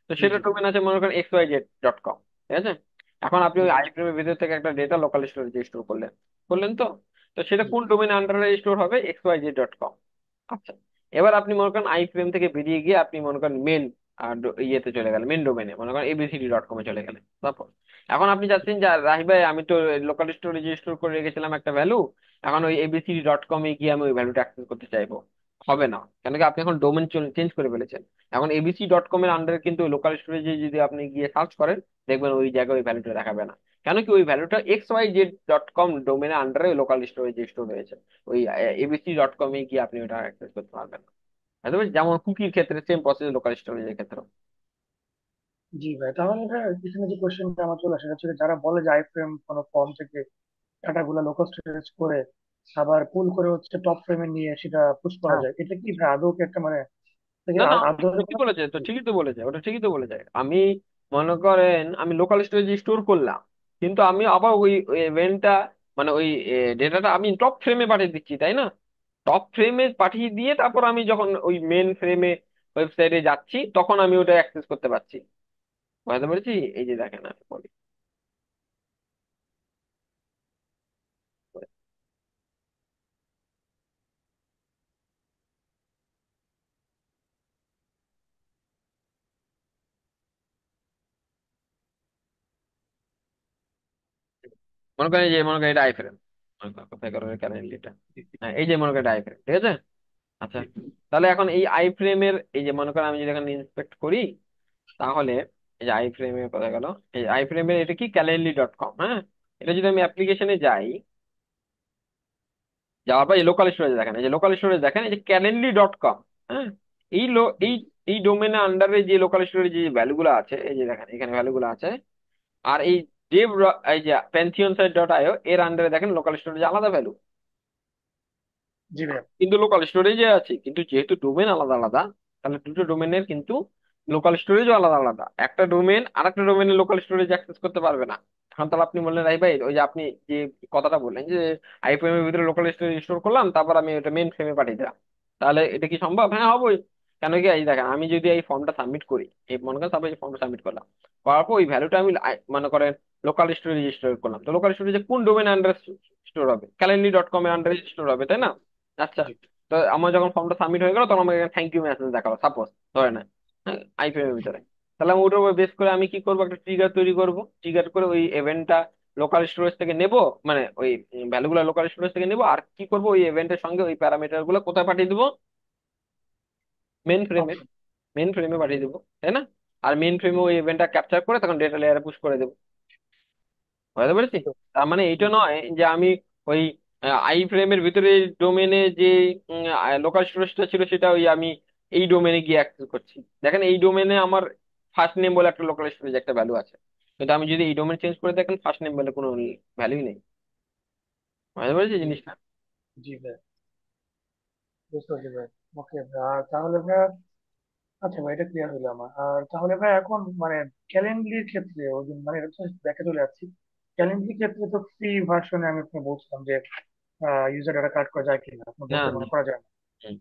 Speaker 2: তো
Speaker 5: জি
Speaker 2: সেটা
Speaker 5: জি
Speaker 2: ডোমেন আছে মনে করেন xyz.com, ঠিক আছে? এখন আপনি
Speaker 5: জি
Speaker 2: ওই
Speaker 5: ভাইয়া।
Speaker 2: আইফ্রেমের ভিতর থেকে একটা ডেটা লোকাল স্টোরেজে স্টোর করলেন, করলেন তো? তো সেটা
Speaker 5: জি
Speaker 2: কোন ডোমেন আন্ডারে স্টোর হবে? xyz.com। আচ্ছা, এবার আপনি মনে করেন আইফ্রেম থেকে বেরিয়ে গিয়ে আপনি মনে করেন মেন ইয়েতে চলে গেলেন, মেন ডোমেনে মনে করেন abcd.com এ চলে গেলেন। তারপর এখন আপনি চাচ্ছেন যে রাহি ভাই আমি তো লোকাল স্টোরেজে স্টোর করে রেখেছিলাম একটা ভ্যালু, এখন ওই abcd.com এ গিয়ে আমি ওই ভ্যালুটা অ্যাক্সেস করতে চাইবো। হবে না, কেন কি আপনি এখন ডোমেন চেঞ্জ করে ফেলেছেন। এখন abc.com এর আন্ডারে কিন্তু লোকাল স্টোরেজে যদি আপনি গিয়ে সার্চ করেন, দেখবেন ওই জায়গায় ওই ভ্যালুটা দেখাবে না। কেন কি ওই ভ্যালুটা xyz.com ডোমেনের আন্ডারে লোকাল স্টোরেজে স্টোর হয়েছে। ওই abc.com এ গিয়ে আপনি ওটা অ্যাক্সেস করতে পারবেন না। বুঝতে পেরেছেন? যেমন কুকির ক্ষেত্রে সেম প্রসেস লোকাল স্টোরেজের ক্ষেত্রে।
Speaker 5: জি ভাই, তাহলে ভাই এখানে যে কোশ্চেনটা আমার চলে আসে সেটা হচ্ছে যে যারা বলে যে আই ফ্রেম কোনো ফর্ম থেকে ডাটা গুলা লোকাল স্টোরেজ করে আবার পুল করে হচ্ছে টপ ফ্রেমে নিয়ে সেটা পুশ করা
Speaker 2: হ্যাঁ,
Speaker 5: যায়, এটা কি ভাই আদৌ কি একটা মানে এটা কি
Speaker 2: না না,
Speaker 5: আদৌ
Speaker 2: ঠিকই বলেছে তো, ঠিকই তো বলেছে, ওটা ঠিকই তো বলেছে। আমি মনে করেন আমি লোকাল স্টোরেজে স্টোর করলাম, কিন্তু আমি আবার ওই ইভেন্টটা মানে ওই ডেটাটা আমি টপ ফ্রেমে পাঠিয়ে দিচ্ছি, তাই না? টপ ফ্রেমে পাঠিয়ে দিয়ে তারপর আমি যখন ওই মেন ফ্রেমে ওয়েবসাইটে যাচ্ছি তখন আমি ওটা অ্যাক্সেস করতে পারছি। বুঝতে পেরেছি? এই যে দেখেন আমি বলি, মনে করেন এই যে মনে করেন এটা আইফ্রেম, কোথায় করেন ক্যালেন্ডারটা। হ্যাঁ, এই যে মনে করেন এটা আইফ্রেম, ঠিক আছে? আচ্ছা, তাহলে এখন এই আই ফ্রেমের এই যে মনে করেন আমি যদি এখানে ইন্সপেক্ট করি, তাহলে এই যে আই ফ্রেমের কথা গেল, এই আই ফ্রেমের এটা কি ক্যালেন্ডলি.com। হ্যাঁ, এটা যদি আমি অ্যাপ্লিকেশনে যাই, যাওয়ার পর এই লোকাল স্টোরেজ দেখেন, এই যে লোকাল স্টোরেজ দেখেন, এই যে ক্যালেন্ডলি.com। হ্যাঁ, এই লো এই এই ডোমেনের আন্ডারে যে লোকাল স্টোরেজ যে ভ্যালুগুলো আছে, এই যে দেখেন এখানে ভ্যালুগুলো আছে। আর এই ডেভ এই যে pantheonSite.io এর আন্ডারে দেখেন লোকাল স্টোরেজ আলাদা ভ্যালু,
Speaker 5: জি ভাই।
Speaker 2: কিন্তু লোকাল স্টোরেজে আছে। কিন্তু যেহেতু ডোমেন আলাদা আলাদা, তাহলে দুটো ডোমেনের কিন্তু লোকাল স্টোরেজও আলাদা আলাদা। একটা ডোমেন আর একটা ডোমেনের লোকাল স্টোরেজ অ্যাক্সেস করতে পারবে না। এখন তাহলে আপনি বললেন রাই ভাই, ওই যে আপনি যে কথাটা বললেন যে আইফ্রেম এর ভিতরে লোকাল স্টোরেজ স্টোর করলাম তারপর আমি ওটা মেন ফ্রেমে পাঠিয়ে দিলাম, তাহলে এটা কি সম্ভব? হ্যাঁ, হবই। কেন কি এই দেখেন আমি যদি এই ফর্মটা সাবমিট করি, এই মনে করেন তারপর এই ফর্মটা সাবমিট করলাম, করার পর ওই ভ্যালুটা আমি মনে করেন লোকাল স্টোরেজ স্টোর করলাম, তো লোকাল স্টোরেজে কোন ডোমেন আন্ডারে স্টোর হবে? ক্যালেন্ডলি.com এর আন্ডারে স্টোর হবে, তাই না? আচ্ছা,
Speaker 5: জি
Speaker 2: তো আমার যখন ফর্মটা সাবমিট হয়ে গেল তখন আমাকে থ্যাংক ইউ মেসেজ দেখালো সাপোজ, ধরে না, আইপিএম এর ভিতরে। তাহলে আমি ওটার উপর বেস করে আমি কি করবো, একটা ট্রিগার তৈরি করব। ট্রিগার করে ওই ইভেন্টটা লোকাল স্টোরেজ থেকে নেব, মানে ওই ভ্যালুগুলো লোকাল স্টোরেজ থেকে নেব, আর কি করব ওই ইভেন্টের সঙ্গে ওই প্যারামিটার গুলো কোথায় পাঠিয়ে দেবো? মেন ফ্রেমে।
Speaker 5: অপশন।
Speaker 2: মেন ফ্রেমে পাঠিয়ে দেবো, তাই না? আর মেন ফ্রেমে ওই ইভেন্টটা ক্যাপচার করে তখন ডেটা লেয়ারে পুশ করে দেবো। বুঝতে পেরেছি? তার মানে এইটা নয় যে আমি ওই আই ফ্রেমের ভিতরে ডোমেনে যে লোকাল স্টোরেজটা ছিল সেটা ওই আমি এই ডোমেনে গিয়ে অ্যাক্সেস করছি। দেখেন এই ডোমেনে আমার ফার্স্ট নেম বলে একটা লোকাল স্টোরেজ একটা ভ্যালু আছে, কিন্তু আমি যদি এই ডোমেন চেঞ্জ করে দেখেন ফার্স্ট নেম বলে কোনো ভ্যালুই নেই। বুঝতে পেরেছি জিনিসটা।
Speaker 5: জি ভাই, বুঝতে পারছি ভাই। ওকে ভাই, আর তাহলে ভাই, আচ্ছা ভাই, এটা ক্লিয়ার হলো আমার। আর তাহলে ভাই এখন মানে ক্যালেন্ডারির ক্ষেত্রে ওই যে মানে এটা তো দেখে চলে যাচ্ছি, ক্যালেন্ডারির ক্ষেত্রে তো ফ্রি ভার্সনে আমি আপনাকে বলছিলাম যে ইউজার ডাটা কালেক্ট করা যায় কিনা, আপনি
Speaker 2: না
Speaker 5: বলতে
Speaker 2: না।
Speaker 5: মনে করা যায় না।
Speaker 2: হুম।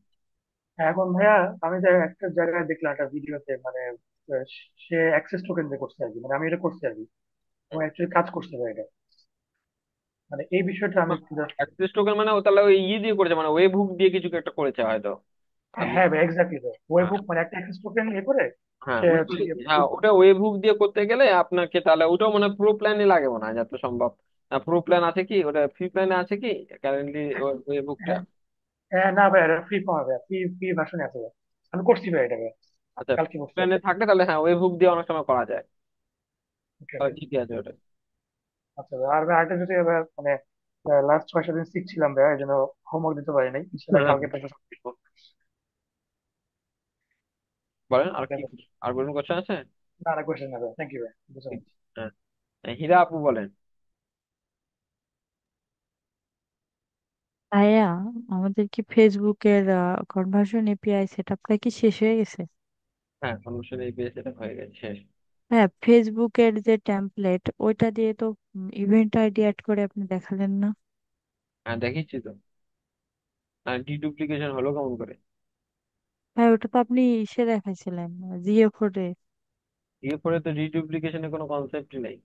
Speaker 5: এখন ভাইয়া আমি যে একটা জায়গায় দেখলাম একটা ভিডিওতে, মানে আহ, সে অ্যাক্সেস টোকেন দিয়ে করছে আর কি, মানে আমি এটা করছি আর কি, এবং অ্যাকচুয়ালি কাজ করছে ভাই এটা। মানে এই বিষয়টা আমি একটু just-
Speaker 2: অ্যাক্সেস টোকেন মানে ও তাহলে ওই দিয়ে করেছে, মানে ওয়েব হুক দিয়ে কিছু একটা করেছে হয়তো। আমি
Speaker 5: হ্যাঁ ভাই, এক্স্যাক্টলি ভাই, ওয়েবহুক মানে একটা অ্যাক্সেস টোকেন ইয়ে করে
Speaker 2: হ্যাঁ
Speaker 5: সে
Speaker 2: বুঝতে
Speaker 5: হচ্ছে
Speaker 2: পেরেছি। হ্যাঁ ওটা ওয়েব হুক দিয়ে করতে গেলে আপনাকে তাহলে ওটাও মানে প্রো প্ল্যানই লাগে মনে হয় যত সম্ভব। প্রো প্ল্যান আছে কি, ওটা ফ্রি প্ল্যানে আছে কি কারেন্টলি ওয়েব হুকটা?
Speaker 5: হ্যাঁ, হ্যাঁ, না ভাই, এটা ফ্রি পাওয়া ভাই, ফ্রি ফ্রি ভার্সনে আছে ভাই। আমি করছি ভাই এটা ভাই,
Speaker 2: আচ্ছা
Speaker 5: কালকে করছি আর
Speaker 2: প্ল্যানে
Speaker 5: কি।
Speaker 2: থাকলে তাহলে হ্যাঁ ওয়েব হুক দিয়ে অনেক সময় করা যায়।
Speaker 5: ওকে
Speaker 2: তাহলে
Speaker 5: ভাই।
Speaker 2: ঠিকই আছে ওটা।
Speaker 5: আচ্ছা ভাই, আর ভাই আরেকটা যদি ভাই মানে লাস্ট 6 7 দিন শিখ ছিলাম ভাই, এই জন্য হোমওয়ার্ক দিতে পারি নাই, সেটা
Speaker 2: হ্যাঁ
Speaker 5: কালকে প্র্যাকটিস করবো।
Speaker 2: বলেন আর
Speaker 5: Okay
Speaker 2: কি,
Speaker 5: ভাই।
Speaker 2: আর কোনো কোশ্চেন আছে?
Speaker 5: না, না, কোয়েশ্চেন না ভাই, থ্যাংক ইউ ভাই, বুঝতে পারছি।
Speaker 2: হ্যাঁ। হীরা আপু বলেন।
Speaker 6: ভাইয়া, আমাদের কি ফেসবুকের কনভার্সন এপিআই সেটআপটা কি শেষ হয়ে গেছে?
Speaker 2: হ্যাঁ কনভার্সন এপিআই সেটা হয়ে গেছে শেষ।
Speaker 6: হ্যাঁ, ফেসবুকের যে টেমপ্লেট ওইটা দিয়ে তো ইভেন্ট আইডি অ্যাড করে আপনি দেখালেন না।
Speaker 2: হ্যাঁ দেখিয়েছি তো। আর ডিডুপ্লিকেশন হলো কেমন করে?
Speaker 6: হ্যাঁ, ওটা তো আপনি ইসে দেখাইছিলেন, জিও ফোরে।
Speaker 2: এরপরে তো ডিডুপ্লিকেশনের কোনো কনসেপ্টই নেই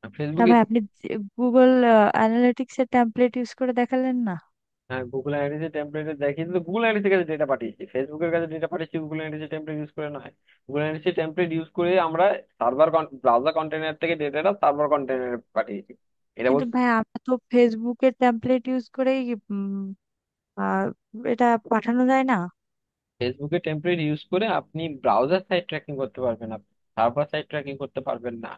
Speaker 6: না
Speaker 2: ফেসবুকে।
Speaker 6: ভাই, আপনি গুগল অ্যানালিটিক্স এর টেমপ্লেট ইউজ করে দেখালেন না।
Speaker 2: হ্যাঁ গুগল আইডিতে টেমপ্লেটে দেখিয়ে দিল, গুগল আইডি থেকে ডেটা পাঠিয়েছি, ফেসবুকের কাছে ডেটা পাঠিয়েছি, গুগল আইডিতে টেমপ্লেট ইউজ করে নয়। গুগল আইডিতে টেমপ্লেট ইউজ করে আমরা সার্ভার ব্রাউজার কন্টেনার থেকে ডেটাটা সার্ভার কন্টেনারে পাঠিয়েছি, এটা
Speaker 6: কিন্তু
Speaker 2: বলছি।
Speaker 6: ভাই, আমরা তো ফেসবুকের টেমপ্লেট ইউজ করেই আহ, এটা পাঠানো যায় না।
Speaker 2: ফেসবুকে টেমপ্লেট ইউজ করে আপনি ব্রাউজার সাইট ট্র্যাকিং করতে পারবেন, আপনি সার্ভার সাইট ট্র্যাকিং করতে পারবেন না।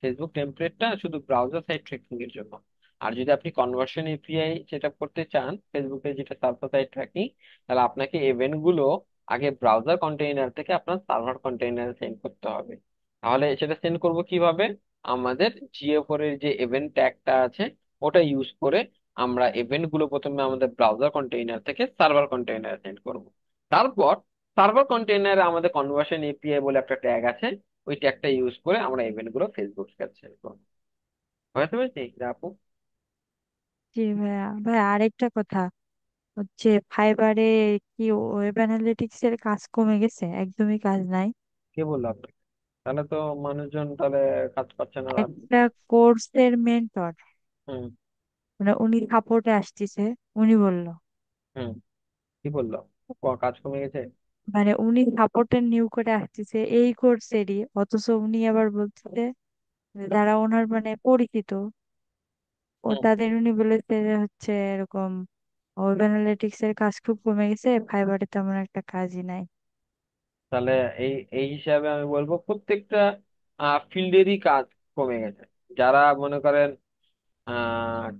Speaker 2: ফেসবুক টেমপ্লেটটা শুধু ব্রাউজার সাইট ট্র্যাকিং এর জন্য। আর যদি আপনি কনভার্সন এপিআই সেট আপ করতে চান ফেসবুকে, যেটা সার্ভার সাইড ট্র্যাকিং, তাহলে আপনাকে ইভেন্ট গুলো আগে ব্রাউজার কন্টেইনার থেকে আপনার সার্ভার কন্টেইনারে সেন্ড করতে হবে। তাহলে সেটা সেন্ড করব কিভাবে? আমাদের জিও4 এর যে ইভেন্ট ট্যাগটা আছে ওটা ইউজ করে আমরা ইভেন্ট গুলো প্রথমে আমাদের ব্রাউজার কন্টেইনার থেকে সার্ভার কন্টেইনারে সেন্ড করব। তারপর সার্ভার কন্টেইনারে আমাদের কনভার্সন এপিআই বলে একটা ট্যাগ আছে, ওই ট্যাগটা ইউজ করে আমরা ইভেন্ট গুলো ফেসবুক কাছে শেয়ার করবো। বুঝতে পেরেছি আপু?
Speaker 6: জি ভাইয়া। ভাই, আরেকটা কথা হচ্ছে, ফাইবারে কি ওয়েব অ্যানালিটিক্স এর কাজ কমে গেছে, একদমই কাজ নাই?
Speaker 2: কে বললো আপনাকে? তাহলে তো মানুষজন তাহলে কাজ পাচ্ছে না আর।
Speaker 6: একটা কোর্সের মেন্টর,
Speaker 2: হুম।
Speaker 6: মানে উনি সাপোর্টে আসতেছে, উনি বলল,
Speaker 2: হুম। কি বললো? কাজ কমে গেছে?
Speaker 6: মানে উনি সাপোর্টে নিউ করে আসতেছে এই কোর্সেরই, অথচ উনি আবার বলতেছে যে যারা ওনার মানে পরিচিত, ও
Speaker 2: হুম।
Speaker 6: তাদের উনি বলেছে যে হচ্ছে এরকম ওয়েব অ্যানালিটিক্স এর কাজ খুব কমে গেছে, ফাইবারে তেমন একটা কাজই নাই।
Speaker 2: তাহলে এই এই হিসাবে আমি বলবো প্রত্যেকটা ফিল্ডেরই কাজ কমে গেছে। যারা মনে করেন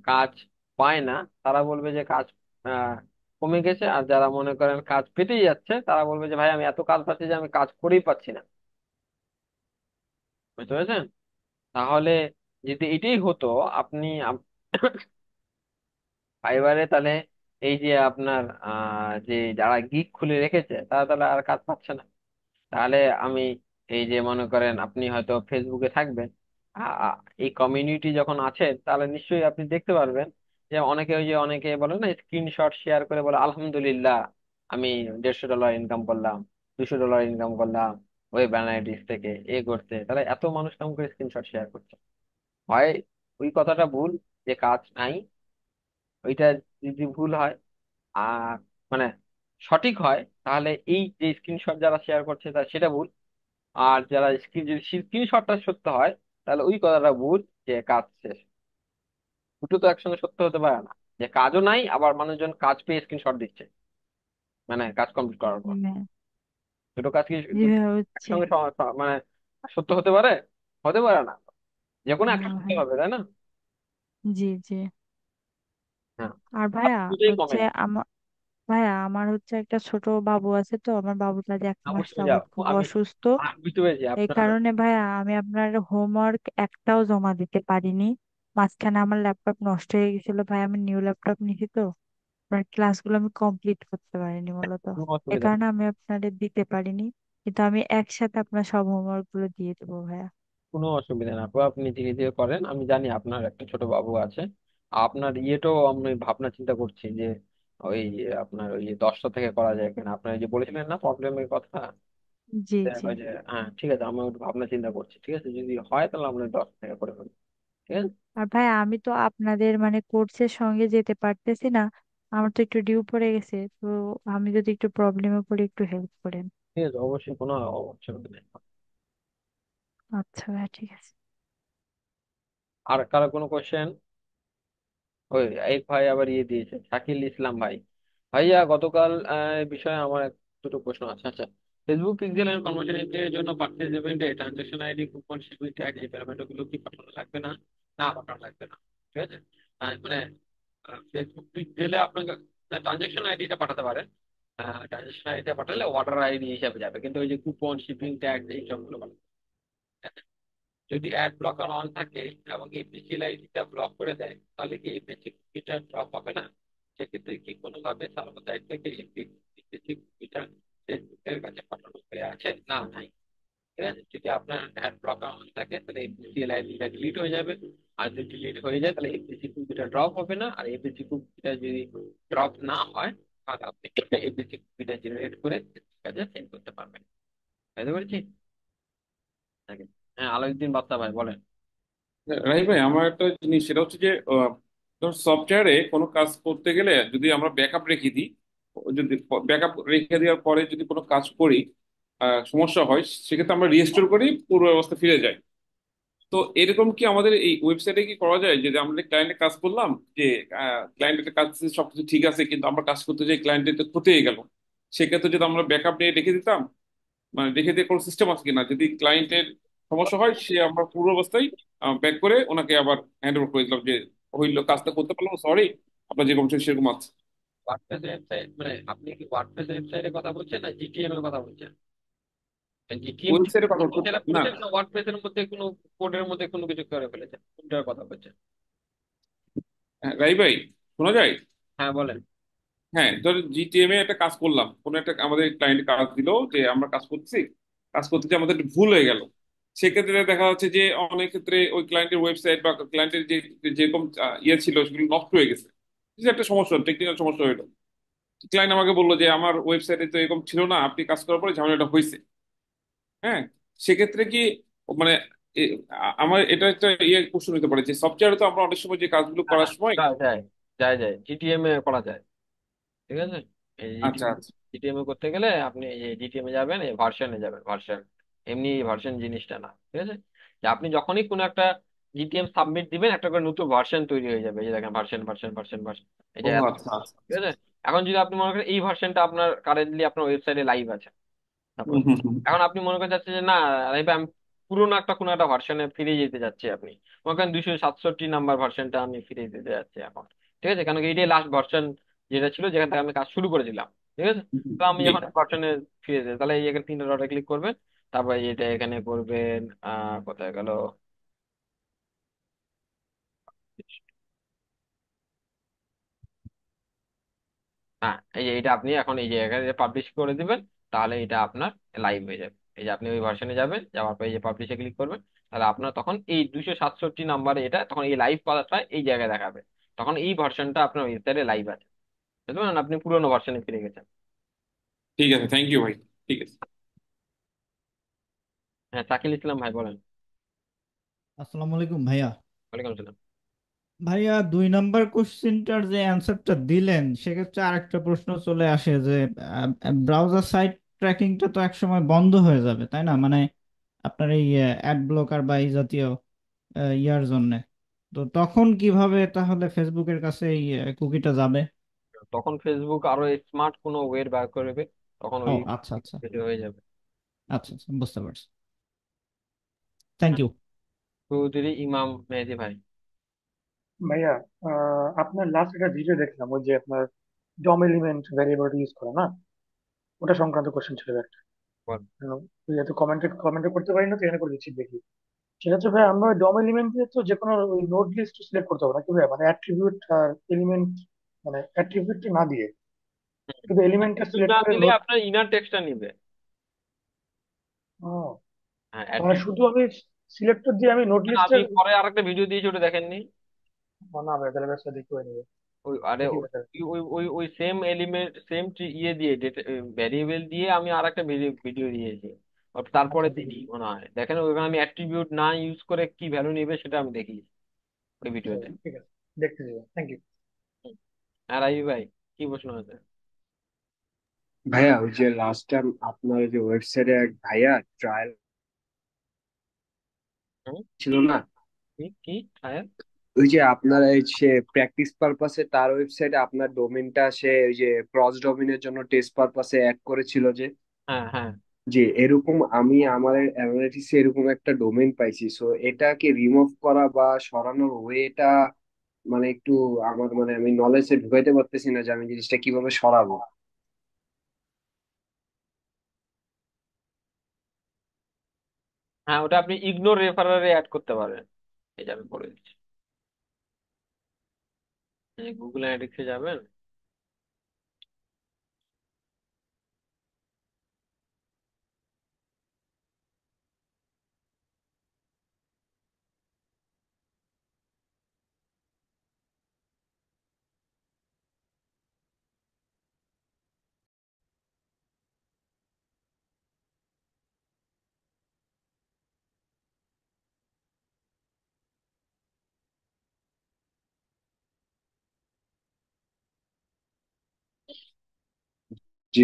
Speaker 2: কাজ পায় না তারা বলবে যে কাজ আহ, কমে গেছে, আর যারা মনে করেন কাজ পেতেই যাচ্ছে তারা বলবে যে ভাই আমি এত কাজ পাচ্ছি যে আমি কাজ করেই পাচ্ছি না। বুঝতে পেরেছেন? তাহলে যদি এটাই হতো, আপনি ফাইবারে তাহলে এই যে আপনার যে যারা গিগ খুলে রেখেছে তারা তাহলে আর কাজ পাচ্ছে না। তাহলে আমি এই যে মনে করেন আপনি হয়তো ফেসবুকে থাকবেন, এই কমিউনিটি যখন আছে তাহলে নিশ্চয়ই আপনি দেখতে পারবেন যে অনেকে ওই যে অনেকে বলে না স্ক্রিনশট শেয়ার করে বলে আলহামদুলিল্লাহ আমি $150 ইনকাম করলাম, $200 ইনকাম করলাম ওয়েব অ্যানালিটিক্স থেকে, এ করতে। তাহলে এত মানুষ কেমন করে স্ক্রিনশট শেয়ার করছে? হয় ওই কথাটা ভুল যে কাজ নাই, ওইটা যদি ভুল হয় আর মানে সঠিক হয় তাহলে এই যে স্ক্রিনশট যারা শেয়ার করছে তার সেটা ভুল। আর যারা স্ক্রিন যদি স্ক্রিনশটটা সত্য হয় তাহলে ওই কথাটা ভুল যে কাজ শেষ। দুটো তো একসঙ্গে সত্য হতে পারে না, যে কাজও নাই আবার মানুষজন কাজ পেয়ে স্ক্রিনশট দিচ্ছে মানে কাজ কমপ্লিট করার পর।
Speaker 6: হ্যাঁ,
Speaker 2: দুটো কাজ কি
Speaker 6: যেভাবে হচ্ছে।
Speaker 2: একসঙ্গে মানে সত্য হতে পারে? হতে পারে না, যে কোনো
Speaker 6: না
Speaker 2: একটা সত্য
Speaker 6: ভাই।
Speaker 2: হবে তাই না?
Speaker 6: জি, জি।
Speaker 2: হ্যাঁ।
Speaker 6: আর
Speaker 2: কাজ
Speaker 6: ভাইয়া
Speaker 2: দুটোই কমে
Speaker 6: হচ্ছে
Speaker 2: গেছে।
Speaker 6: আমার, ভাইয়া আমার হচ্ছে একটা ছোট বাবু আছে, তো আমার বাবুটা যে 1 মাস
Speaker 2: বুঝতে পেরেছি
Speaker 6: যাবৎ খুব
Speaker 2: আমি
Speaker 6: অসুস্থ।
Speaker 2: বুঝতে পেরেছি
Speaker 6: এই
Speaker 2: আপনার।
Speaker 6: কারণে ভাইয়া আমি আপনার হোমওয়ার্ক একটাও জমা দিতে পারিনি। মাঝখানে আমার ল্যাপটপ নষ্ট হয়ে গেছিল ভাই, আমি নিউ ল্যাপটপ নিছি তো, আপনার ক্লাসগুলো আমি কমপ্লিট করতে পারিনি মূলত।
Speaker 2: কোনো
Speaker 6: এ
Speaker 2: অসুবিধা নেই।
Speaker 6: কারণে আমি আপনাদের দিতে পারিনি, কিন্তু আমি একসাথে আপনার সব হোমওয়ার্ক গুলো দিয়ে দেবো ভাইয়া।
Speaker 2: কোনো অসুবিধা না আপু, আপনি ধীরে ধীরে করেন। আমি জানি আপনার একটা ছোট বাবু আছে। আপনার ইয়েটাও আমি ভাবনা চিন্তা করছি যে ওই আপনার ওই 10টা থেকে করা যায় কিনা। আপনার এই যে বলেছিলেন না প্রবলেমের কথা,
Speaker 6: জি জি।
Speaker 2: দেখা যায় হ্যাঁ ঠিক আছে, আমি একটু ভাবনা চিন্তা করছি। ঠিক আছে, যদি হয় তাহলে আমরা 10 থেকে করে ফেলবো। ঠিক আছে।
Speaker 6: আর ভাই আমি তো আপনাদের মানে কোর্সের সঙ্গে যেতে পারতেছি না, আমার তো একটু ডিউ পড়ে গেছে তো, আমি যদি একটু প্রবলেমে পড়ি একটু হেল্প করেন।
Speaker 2: ঠিক আছে, অবশ্যই কোনো অসুবিধা নেই।
Speaker 6: আচ্ছা ভাই ঠিক আছে।
Speaker 2: আর কারো কোনো কোশ্চেন? ওই এক ভাই আবার ইয়ে দিয়েছে, শাকিল ইসলাম ভাই। ভাইয়া গতকাল এই বিষয়ে আমার দুটো প্রশ্ন আছে। আচ্ছা, ফেসবুক পিক্সেল এর কর্মচারীদের জন্য পার্চেজ ইভেন্টে transaction ID, coupon, shipping tag এই পেমেন্ট গুলো কি পাঠানো লাগবে না? না, পাঠানো লাগবে না। ঠিক আছে। মানে ফেসবুক পিক্সেলে আপনাকে ট্রানজাকশন আইডিটা পাঠাতে পারেন। ট্রানজাকশন আইডিটা পাঠালে অর্ডার আইডি হিসাবে যাবে, কিন্তু ওই যে কুপন, শিপিং ট্যাগ এই সবগুলো পাঠাতে হবে। যদি অ্যাড ব্লকার অন থাকে এবং এপিসি আইডিটা ব্লক করে দেয়, তাহলে কি এপিসি কুকিটা ড্রপ হবে না? সেক্ষেত্রে কি কোনোভাবে সার্ভার সাইড থেকে এপিসি কুকিটা ফেসবুকের কাছে পাঠানো হয়ে আছে? না, নাই। ঠিক আছে, যদি আপনার অ্যাড ব্লকার অন থাকে তাহলে এপিসি আইডিটা ডিলিট হয়ে যাবে। আর যদি ডিলিট হয়ে যায় তাহলে এপিসি কুকিটা ড্রপ হবে না। আর এপিসি কুকিটা যদি ড্রপ না হয় তাহলে আপনি এপিসি কুকিটা জেনারেট করে কাজে সেন্ড করতে পারবেন। বুঝতে পেরেছি? হ্যাঁ, আলাউদ্দিন বাদশা ভাই বলেন।
Speaker 4: রাহি ভাই, আমার একটা জিনিস সেটা হচ্ছে যে সফটওয়্যারে কোনো কাজ করতে গেলে যদি আমরা ব্যাকআপ রেখে দিই, যদি ব্যাকআপ রেখে দেওয়ার পরে যদি কোনো কাজ করি, সমস্যা হয়, সেক্ষেত্রে আমরা রিস্টোর করি, পূর্ব অবস্থা ফিরে যায়। তো এরকম কি আমাদের এই ওয়েবসাইটে কি করা যায় যে আমরা ক্লায়েন্টের কাজ করলাম, যে ক্লায়েন্টের কাজ সবকিছু ঠিক আছে কিন্তু আমরা কাজ করতে যাই ক্লায়েন্টের তো ক্ষতি হয়ে গেল, সেক্ষেত্রে যদি আমরা ব্যাকআপ নিয়ে রেখে দিতাম, মানে রেখে দিয়ে কোনো সিস্টেম আছে কিনা, যদি ক্লায়েন্টের সমস্যা হয় সে আমরা পূর্ব অবস্থায় ব্যাক করে ওনাকে আবার হ্যান্ড ওভার করে দিলাম যে হইলো, কাজটা করতে পারলাম, সরি, আপনার যেরকম ছিল সেরকম আছে।
Speaker 2: ওয়ার্ডপ্রেস ওয়েবসাইট মানে আপনি কি ওয়ার্ডপ্রেস ওয়েবসাইটের কথা বলছেন না জিটিএম এর কথা বলছেন? জিটিএম
Speaker 4: ওয়েবসাইটের কথা
Speaker 2: সেট আপ
Speaker 4: না।
Speaker 2: করেছেন না ওয়ার্ডপ্রেস এর মধ্যে কোনো কোডের মধ্যে কোনো কিছু করে ফেলেছেন? কোনটার কথা বলছেন?
Speaker 4: রাই ভাই, শোনা যায়?
Speaker 2: হ্যাঁ বলেন।
Speaker 4: হ্যাঁ, ধর জিটিএম এ একটা কাজ করলাম, কোন একটা আমাদের ক্লায়েন্ট কাজ দিল যে আমরা কাজ করতেছি, কাজ করতে যে আমাদের একটু ভুল হয়ে গেল, সেক্ষেত্রে দেখা যাচ্ছে যে অনেক ক্ষেত্রে ওই ক্লায়েন্টের ওয়েবসাইট বা ক্লায়েন্টের যে যেরকম ইয়ে ছিল সেগুলো নষ্ট হয়ে গেছে। যে একটা সমস্যা, টেকনিক্যাল সমস্যা হলো। ক্লায়েন্ট আমাকে বললো যে আমার ওয়েবসাইটে তো এরকম ছিল না, আপনি কাজ করার পরে ঝামেলাটা হয়েছে। হ্যাঁ, সেক্ষেত্রে কি মানে আমার এটা একটা ইয়ে কোশ্চেন হতে পারে যে সফটওয়্যারে তো আমরা অনেক সময় যে কাজগুলো
Speaker 2: হ্যাঁ
Speaker 4: করার
Speaker 2: হ্যাঁ,
Speaker 4: সময়।
Speaker 2: যায় যায় যায় যায়, জিটিএম এ করা যায়। ঠিক আছে। এই
Speaker 4: আচ্ছা
Speaker 2: জিটিএম
Speaker 4: আচ্ছা।
Speaker 2: জিটিএম এ করতে গেলে আপনি এই জিটিএম এ যাবেন, এই ভার্সনে যাবেন, ভার্সন। এমনি ভার্সন জিনিসটা না। ঠিক আছে। যে আপনি যখনই কোনো একটা জিটিএম সাবমিট দিবেন একটা করে নতুন ভার্সন তৈরি হয়ে যাবে। এই যে দেখেন ভার্সন ভার্সন ভার্সন ভার্সন, এই
Speaker 4: ও
Speaker 2: যে এত।
Speaker 4: আচ্ছা আচ্ছা
Speaker 2: ঠিক
Speaker 4: আচ্ছা।
Speaker 2: আছে। এখন যদি আপনি মনে করেন এই ভার্সনটা আপনার কারেন্টলি আপনার ওয়েবসাইটে লাইভ আছে,
Speaker 4: হুম
Speaker 2: সাপোজ।
Speaker 4: হুম হুম।
Speaker 2: এখন আপনি মনে করতে চাচ্ছেন যে না লাইভে আমি পুরোনো একটা কোনো একটা ভার্সনে ফিরে যেতে যাচ্ছি, আপনি মনে করেন 267 নাম্বার ভার্সনটা আমি ফিরে যেতে যাচ্ছি এখন। ঠিক আছে, কারণ কি এইটাই লাস্ট ভার্সন যেটা ছিল যেখান থেকে আমি কাজ শুরু করেছিলাম। ঠিক আছে। তো আমি
Speaker 4: জি।
Speaker 2: যখন ভার্সনে ফিরে যাই তাহলে এই এখানে 3 ডটে ক্লিক করবেন। তারপরে এটা এখানে করবেন, কোথায় গেল, হ্যাঁ এই যে এটা আপনি এখন এই যে এখানে পাবলিশ করে দিবেন। তাহলে এটা আপনার লাইভ হয়ে যাবে। এই যে আপনি ওই ভার্সনে যাবেন, যাওয়ার পর এই যে পাবলিশে ক্লিক করবেন। তাহলে আপনার তখন এই 267 নাম্বারে এটা তখন এই লাইভ কথাটা এই জায়গায় দেখাবে। তখন এই ভার্সনটা আপনার ওয়েবসাইটে লাইভ আছে। বুঝতে পারলেন, আপনি পুরোনো ভার্সনে ফিরে গেছেন।
Speaker 4: ঠিক আছে, থ্যাংক ইউ ভাই। ঠিক আছে।
Speaker 2: হ্যাঁ, শাকিল ইসলাম ভাই বলেন।
Speaker 7: আসসালামু আলাইকুম ভাইয়া।
Speaker 2: ওয়ালাইকুম আসসালাম।
Speaker 7: ভাইয়া 2 নাম্বার কোশ্চেনটার যে অ্যান্সারটা দিলেন সেক্ষেত্রে আরেকটা প্রশ্ন চলে আসে যে ব্রাউজার সাইট ট্র্যাকিংটা তো একসময় বন্ধ হয়ে যাবে তাই না, মানে আপনার এই অ্যাড ব্লকার বা এই জাতীয় ইয়ার জন্য। তো তখন কিভাবে তাহলে ফেসবুকের কাছে এই কুকিটা যাবে?
Speaker 2: তখন ফেসবুক আরো স্মার্ট কোনো ওয়ে বার করবে, তখন
Speaker 7: ও
Speaker 2: ওই
Speaker 7: আচ্ছা আচ্ছা।
Speaker 2: হয়ে যাবে।
Speaker 7: আচ্ছা আচ্ছা, বুঝতে পারছি। থ্যাংক
Speaker 2: হ্যাঁ,
Speaker 7: ইউ।
Speaker 2: চৌধুরী ইমাম মেহেদি ভাই
Speaker 5: ভাইয়া, আপনার লাস্ট একটা ভিডিও দেখলাম, ওই যে আপনার ডম এলিমেন্ট ভ্যারিয়েবল ইউজ করে না, ওটা সংক্রান্ত কোশ্চেন ছিল একটা।
Speaker 2: বলেন।
Speaker 5: ওই এত কমেন্টে কমেন্টে করতে পারি না তো এখানে করে দিচ্ছি দেখি। সেক্ষেত্রে ভাই আমরা ডম এলিমেন্ট দিয়ে তো যে কোনো ওই নোড লিস্ট সিলেক্ট করতে হবে নাকি ভাই, মানে অ্যাট্রিবিউট আর এলিমেন্ট, মানে অ্যাট্রিবিউট না দিয়ে শুধু এলিমেন্টটা
Speaker 2: অ্যাট্রিবিউট
Speaker 5: সিলেক্ট
Speaker 2: না
Speaker 5: করে
Speaker 2: দিলে
Speaker 5: নোড।
Speaker 2: আপনার ইনার টেক্সটটা নিবে। হ্যাঁ
Speaker 5: মানে শুধু আমি সিলেক্টর দিয়ে আমি নোড
Speaker 2: আমি
Speaker 5: লিস্টের।
Speaker 2: পরে আরেকটা ভিডিও দিয়েছি, ওটা দেখেননি?
Speaker 5: না ভাই, তাহলে ব্যবসা দেখতে হয়ে নেবে।
Speaker 2: ওই আরে
Speaker 5: দেখি
Speaker 2: ওই
Speaker 5: ভাই তাহলে।
Speaker 2: ওই ওই ওই সেম এলিমেন্ট সেম ইয়ে দিয়ে ভ্যারিয়েবল দিয়ে আমি আর একটা ভিডিও দিয়েছি। তারপরে
Speaker 5: আচ্ছা দেখি
Speaker 2: দিনই
Speaker 5: দেখি।
Speaker 2: মনে হয়, দেখেন ওইখানে আমি অ্যাট্রিবিউট না ইউজ করে কি ভ্যালু নিবে সেটা আমি দেখি ওই
Speaker 5: আচ্ছা
Speaker 2: ভিডিওতে।
Speaker 5: ভাই, ঠিক আছে, দেখতে যাবো, থ্যাংক ইউ।
Speaker 2: আর আইবি ভাই, কি প্রশ্ন আছে?
Speaker 3: ভাইয়া ওই যে লাস্ট টাইম আপনার ওই যে ওয়েবসাইটে এক ভাইয়া ট্রায়াল
Speaker 2: হুম?
Speaker 3: ছিল না,
Speaker 2: কি কি আয়া?
Speaker 3: ওই যে আপনার এই সে প্র্যাকটিস পারপাসে তার ওয়েবসাইটে আপনার ডোমেনটা সে ওই যে ক্রস ডোমেনের জন্য টেস্ট পারপাসে অ্যাড করেছিল যে,
Speaker 2: হ্যাঁ হ্যাঁ।
Speaker 3: যে এরকম আমি আমার অ্যানালিটিক্সে এরকম একটা ডোমেন পাইছি, সো এটাকে রিমুভ করা বা সরানোর ওয়েটা মানে একটু আমার মানে আমি নলেজে ঢুকাইতে পারতেছি না যে আমি জিনিসটা কিভাবে সরাবো।
Speaker 2: হ্যাঁ, ওটা আপনি ইগনোর রেফারারে অ্যাড করতে পারেন। এই যে আমি করে দিচ্ছি, গুগল অ্যানালিটিক্সে যাবেন।
Speaker 3: জি।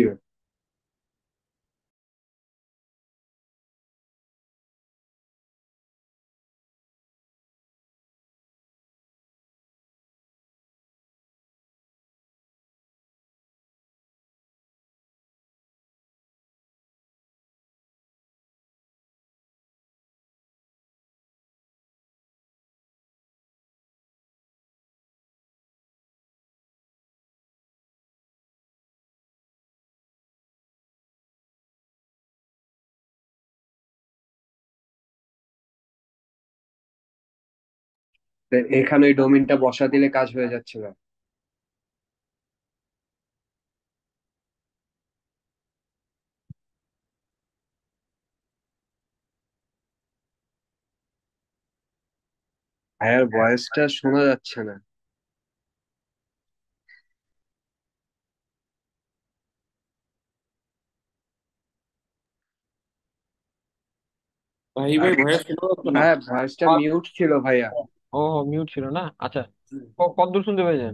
Speaker 3: তো এখানে ওই ডোমেনটা বসা দিলে কাজ হয়ে যাচ্ছে না? ভাইয়ার ভয়েসটা শোনা যাচ্ছে না।
Speaker 4: ভাই ভাই ভয়েস শোনা যাচ্ছে না।
Speaker 3: ভাইয়া ভয়েসটা
Speaker 2: আর
Speaker 3: মিউট ছিল ভাইয়া।
Speaker 2: ও, মিউট ছিল না, আচ্ছা। কতদূর শুনতে পেয়েছেন?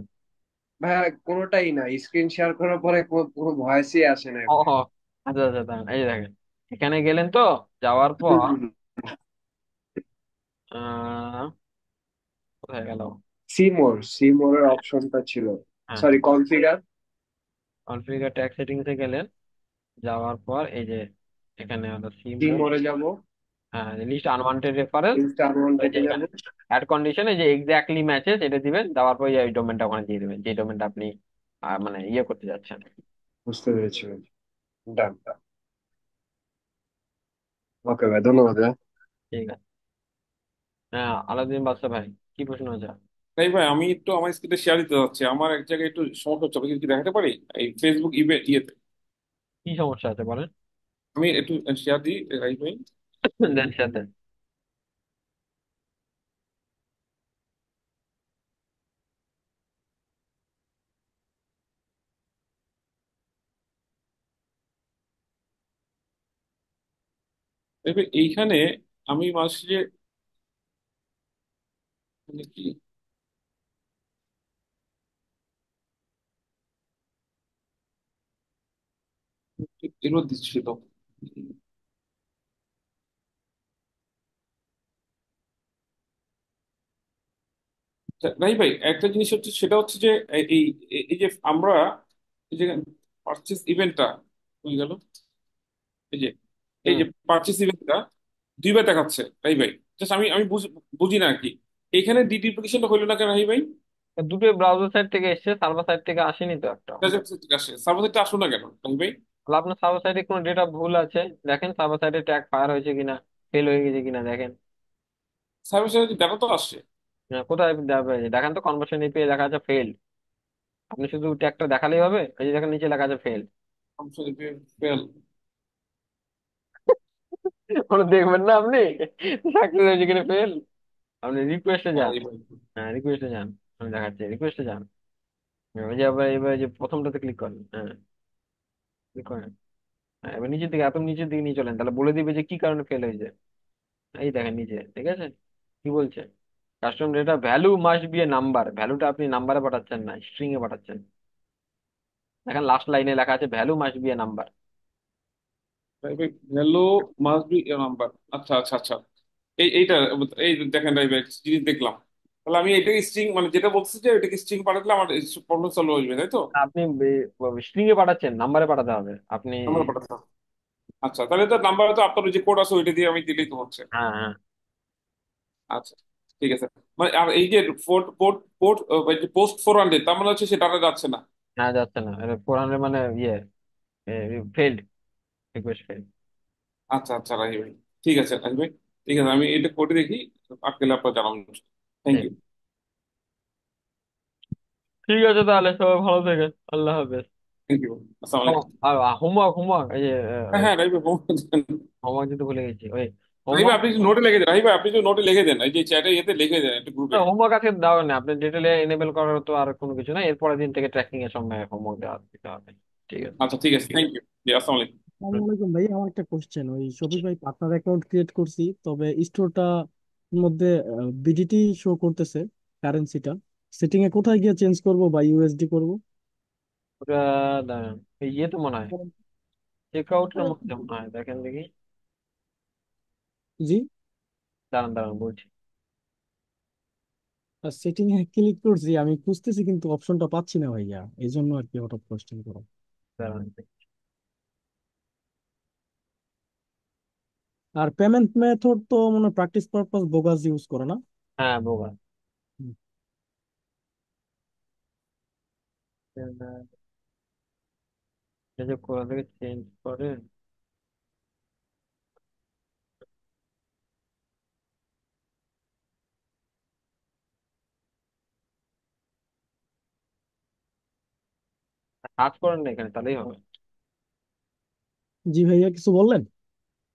Speaker 3: ভাইয়া কোনোটাই না, স্ক্রিন শেয়ার করার পরে কোনো ভয়েসই আসে না
Speaker 2: ও
Speaker 3: ভাইয়া।
Speaker 2: আচ্ছা আচ্ছা, দাঁড়ান, এই যে দেখেন, এখানে গেলেন তো, যাওয়ার পর আহ কোথায় গেল?
Speaker 3: সিমোরের অপশনটা ছিল।
Speaker 2: হ্যাঁ,
Speaker 3: sorry, configure.
Speaker 2: Configure tag settings এ গেলেন, যাওয়ার পর এই যে এখানে হলো সিমো,
Speaker 3: সিমোরে যাব,
Speaker 2: হ্যাঁ, লিস্ট আনওয়ান্টেড রেফারেন্স।
Speaker 3: ইনস্টা
Speaker 2: ওই যে
Speaker 3: আনওয়ান্টেডে যাব।
Speaker 2: এখানে অ্যাড কন্ডিশনে যে এক্স্যাক্টলি ম্যাচেস এটা দিবেন, দেওয়ার পর এই ডোমেনটা ওখানে দিয়ে দিবেন, যে ডোমেনটা আপনি মানে ইয়ে করতে যাচ্ছেন।
Speaker 3: বুঝতে পেরেছি ভাই। ডান। ওকে ভাই, ধন্যবাদ ভাই।
Speaker 2: ঠিক আছে। হ্যাঁ, আলাউদ্দিন বাদশা ভাই, কি প্রশ্ন আছে?
Speaker 4: তাই ভাই আমি একটু আমার স্ক্রিনে শেয়ার দিতে যাচ্ছি, আমার এক জায়গায় একটু সমস্যা হচ্ছে, আমি কি দেখাতে পারি এই ফেসবুক ইয়েতে?
Speaker 2: কি সমস্যা আছে বলেন।
Speaker 4: আমি একটু শেয়ার দিই রাইট ভাই।
Speaker 2: দেন স্যার, দেন।
Speaker 4: দেখবে এইখানে আমি মাসে মানে কি এরো দিচ্ছিল। রাই ভাই একটা জিনিস হচ্ছে, সেটা হচ্ছে যে এই এই এই যে আমরা এই যে পারচেস ইভেন্টটা হয়ে গেল, এই যে এই
Speaker 2: হুম।
Speaker 4: যে পারচেস ইভেন্টটা দুইবার দেখাচ্ছে রাই ভাই। জাস্ট আমি আমি বুঝি না আর কি, এখানে ডিডুপ্লিকেশনটা হইলো না কেন রাই ভাই?
Speaker 2: দুটোই ব্রাউজার সাইড থেকে এসছে, সার্ভার সাইড থেকে আসেনি তো একটা।
Speaker 4: সার্ভার সাইডটা আসলো না কেন রাই ভাই?
Speaker 2: তাহলে আপনার সার্ভার সাইডে কোনো ডেটা ভুল আছে, দেখেন সার্ভার সাইডে ট্যাগ ফায়ার হয়েছে কিনা, ফেল হয়ে গেছে কিনা দেখেন।
Speaker 4: সাইবার সিকিউরিটি ডাটা তো আসছে।
Speaker 2: কোথায় দেখেন তো, কনভার্সন এপিআই লেখা আছে ফেল্ড। আপনি শুধু ট্যাগটা দেখালেই হবে, এই যে দেখেন নিচে লেখা আছে ফেল্ড।
Speaker 4: ফেল।
Speaker 2: কোনো দেখবেন না আপনি, সাকসেস হয়েছে কিনা ফেল। আপনি রিকোয়েস্টে যান।
Speaker 4: আরে ভাই।
Speaker 2: হ্যাঁ রিকোয়েস্টে যান, আমি দেখাচ্ছি, রিকোয়েস্টে যান। ওই যে আবার এবার যে প্রথমটাতে ক্লিক করেন, হ্যাঁ ক্লিক করেন। হ্যাঁ, এবার নিচের দিকে, এত নিচের দিকে নিয়ে চলেন, তাহলে বলে দিবে যে কি কারণে ফেল হয়েছে। এই দেখেন নিচে, ঠিক আছে কি বলছে, custom data value must B A number. ভ্যালুটা আপনি নাম্বারে পাঠাচ্ছেন না, স্ট্রিং এ পাঠাচ্ছেন। দেখেন লাস্ট লাইনে লেখা আছে value must B A number.
Speaker 4: Hello, must B A number. আচ্ছা আচ্ছা আচ্ছা। এইটা, এই দেখেন রাইট ভাই, জিনিস দেখলাম। তাহলে আমি এটাকে স্ট্রিং, মানে যেটা বলতেছি যে এটাকে স্ট্রিং পাঠালে আমার প্রবলেম সলভ হয়ে যাবে, তাই তো?
Speaker 2: আপনি স্ট্রিং এ পাঠাচ্ছেন, নাম্বারে পাঠাতে হবে আপনি।
Speaker 4: নাম্বার পাঠাতে হবে। আচ্ছা, তাহলে তো নাম্বারে তো আপনার ওই যে কোড আছে ওইটা দিয়ে আমি দিলেই তো হচ্ছে।
Speaker 2: হ্যাঁ হ্যাঁ।
Speaker 4: আচ্ছা, ঠিক আছে। মানে আর এই যে পোর্ট পোর্ট পোর্ট পোস্ট 400, তার মানে হচ্ছে সে ডাটা যাচ্ছে না।
Speaker 2: হ্যাঁ যাচ্ছে না, 400 মানে ইয়ে ফেল্ড, রিকোয়েস্ট ফেল্ড।
Speaker 4: আচ্ছা আচ্ছা রাহি ভাই, ঠিক আছে রাহি ভাই, ঠিক আছে, আমি এটা করে দেখি, আটকেলে আপনার জানাবো। থ্যাংক
Speaker 2: ঠিক,
Speaker 4: ইউ।
Speaker 2: ঠিক আছে তাহলে সবাই ভালো থেকে, আল্লাহ হাফেজ।
Speaker 4: Thank you. আসসালামু
Speaker 2: ও,
Speaker 4: আলাইকুম।
Speaker 2: আর হোমওয়ার্ক, হোমওয়ার্ক এই যে
Speaker 4: হ্যাঁ হ্যাঁ রাহি ভাই,
Speaker 2: হোমওয়ার্ক দিতে ভুলে গেছি, ওই
Speaker 4: রাহি ভাই
Speaker 2: হোমওয়ার্ক।
Speaker 4: আপনি নোটে লিখে দেন, রাহি ভাই আপনি যে নোটে লিখে দেন, এই যে চ্যাটে ইয়েতে লিখে দেন একটু গ্রুপে।
Speaker 2: হোমওয়ার্ক আজকে দেওয়া নেই, আপনি ডিটেলে এনেবল করার তো আর কোনো কিছু না, এরপরের দিন থেকে ট্র্যাকিং এর সময় হোমওয়ার্ক দেওয়া দিতে হবে। ঠিক আছে।
Speaker 4: আচ্ছা ঠিক আছে, থ্যাংক ইউ। জি, আসসালামু আলাইকুম।
Speaker 2: হুম।
Speaker 8: আসসালামু আলাইকুম ভাই, আমার একটা কোশ্চেন। ওই শফিক ভাই পার্টনার অ্যাকাউন্ট ক্রিয়েট করছি, তবে স্টোরটা মধ্যে বিডিটি শো করতেছে, কারেন্সিটা। সেটিং এ কোথায় গিয়ে চেঞ্জ করব বা ইউএসডি করব?
Speaker 2: ওটা দাঁড়ান, এই ইয়ে তো মনে হয় চেক আউটের মধ্যে মনে হয়, দেখেন দেখি।
Speaker 8: জি।
Speaker 2: দাঁড়ান দাঁড়ান বলছি।
Speaker 8: সেটিং এ ক্লিক করছি, আমি খুঁজতেছি কিন্তু অপশনটা পাচ্ছি না ভাইয়া, এই জন্য আর কি হঠাৎ কোশ্চেন করা।
Speaker 2: দাঁড়ান।
Speaker 8: আর পেমেন্ট মেথড তো মানে প্র্যাকটিস পারপাস বোগাস ইউজ করে না?
Speaker 2: হ্যাঁ বোবা।
Speaker 8: হুম।
Speaker 2: এই যে কোথা থেকে চেঞ্জ করে। সার্চ করেন না এখানে, তাহলেই হবে।
Speaker 8: জি ভাইয়া, কিছু বললেন?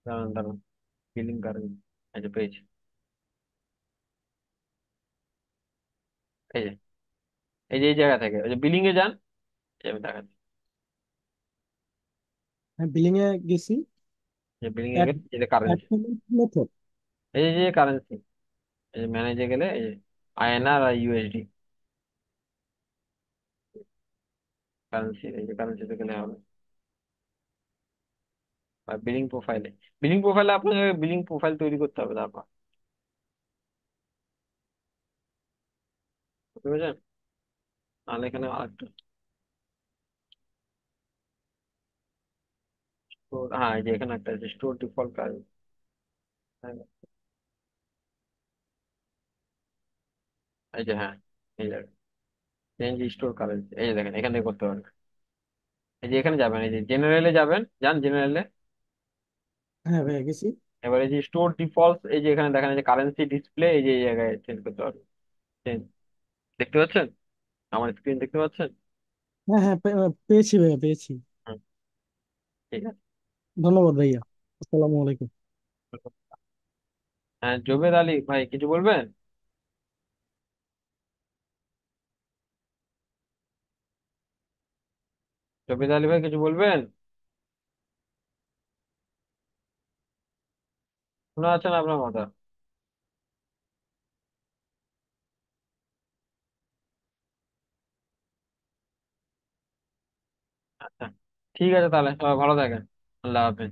Speaker 2: দাঁড়ান দাঁড়ান, বিলিং কারেন্ট, এই যে পেজ, এই যে এই জায়গা থেকে ওই যে বিলিং এ যান, এই যে আমি দেখাচ্ছি।
Speaker 8: হ্যাঁ, বিলিং এ গেছি।
Speaker 2: যে বিলিং এ
Speaker 8: অ্যাড
Speaker 2: গেলে এই যে
Speaker 8: অ্যাড
Speaker 2: কারেন্সি,
Speaker 8: পেমেন্ট মেথড।
Speaker 2: এই যে কারেন্সি, এই যে ম্যানেজে গেলে এই যে আইএনআর আর ইউএসডি কারেন্সি, এই যে কারেন্সিতে গেলে হবে। আর বিলিং প্রোফাইলে, বিলিং প্রোফাইলে আপনাকে বিলিং প্রোফাইল তৈরি করতে হবে তারপর, বুঝতে পেরেছেন? তাহলে এখানে আরেকটা হ্যাঁ, এই যে এখানে একটা আছে স্টোর ডিফল্ট কারেন্সি। এই যে হ্যাঁ, এই যে চেঞ্জ স্টোর কারেন্সি, এই যে দেখেন এখান থেকে করতে পারবেন। এই যে এখানে যাবেন, এই যে জেনারেলে যাবেন, যান জেনারেলে।
Speaker 8: হ্যাঁ ভাইয়া, গেছি।
Speaker 2: এবার এই যে স্টোর ডিফল্ট, এই যে এখানে দেখেন এই যে কারেন্সি ডিসপ্লে, এই যে এই জায়গায় চেঞ্জ করতে পারবেন। চেঞ্জ, দেখতে পাচ্ছেন? আমার স্ক্রিন দেখতে পাচ্ছেন?
Speaker 8: হ্যাঁ হ্যাঁ, পেয়েছি ভাইয়া, পেয়েছি।
Speaker 2: হুম, ঠিক আছে।
Speaker 8: ধন্যবাদ ভাইয়া। আসসালামু আলাইকুম।
Speaker 2: হ্যাঁ জোবেদ আলী ভাই, কিছু বলবেন? জোবেদ আলী ভাই কিছু বলবেন? শোনা যাচ্ছে না আপনার কথা। আচ্ছা, ঠিক আছে তাহলে সবাই ভালো থাকেন, আল্লাহ হাফেজ।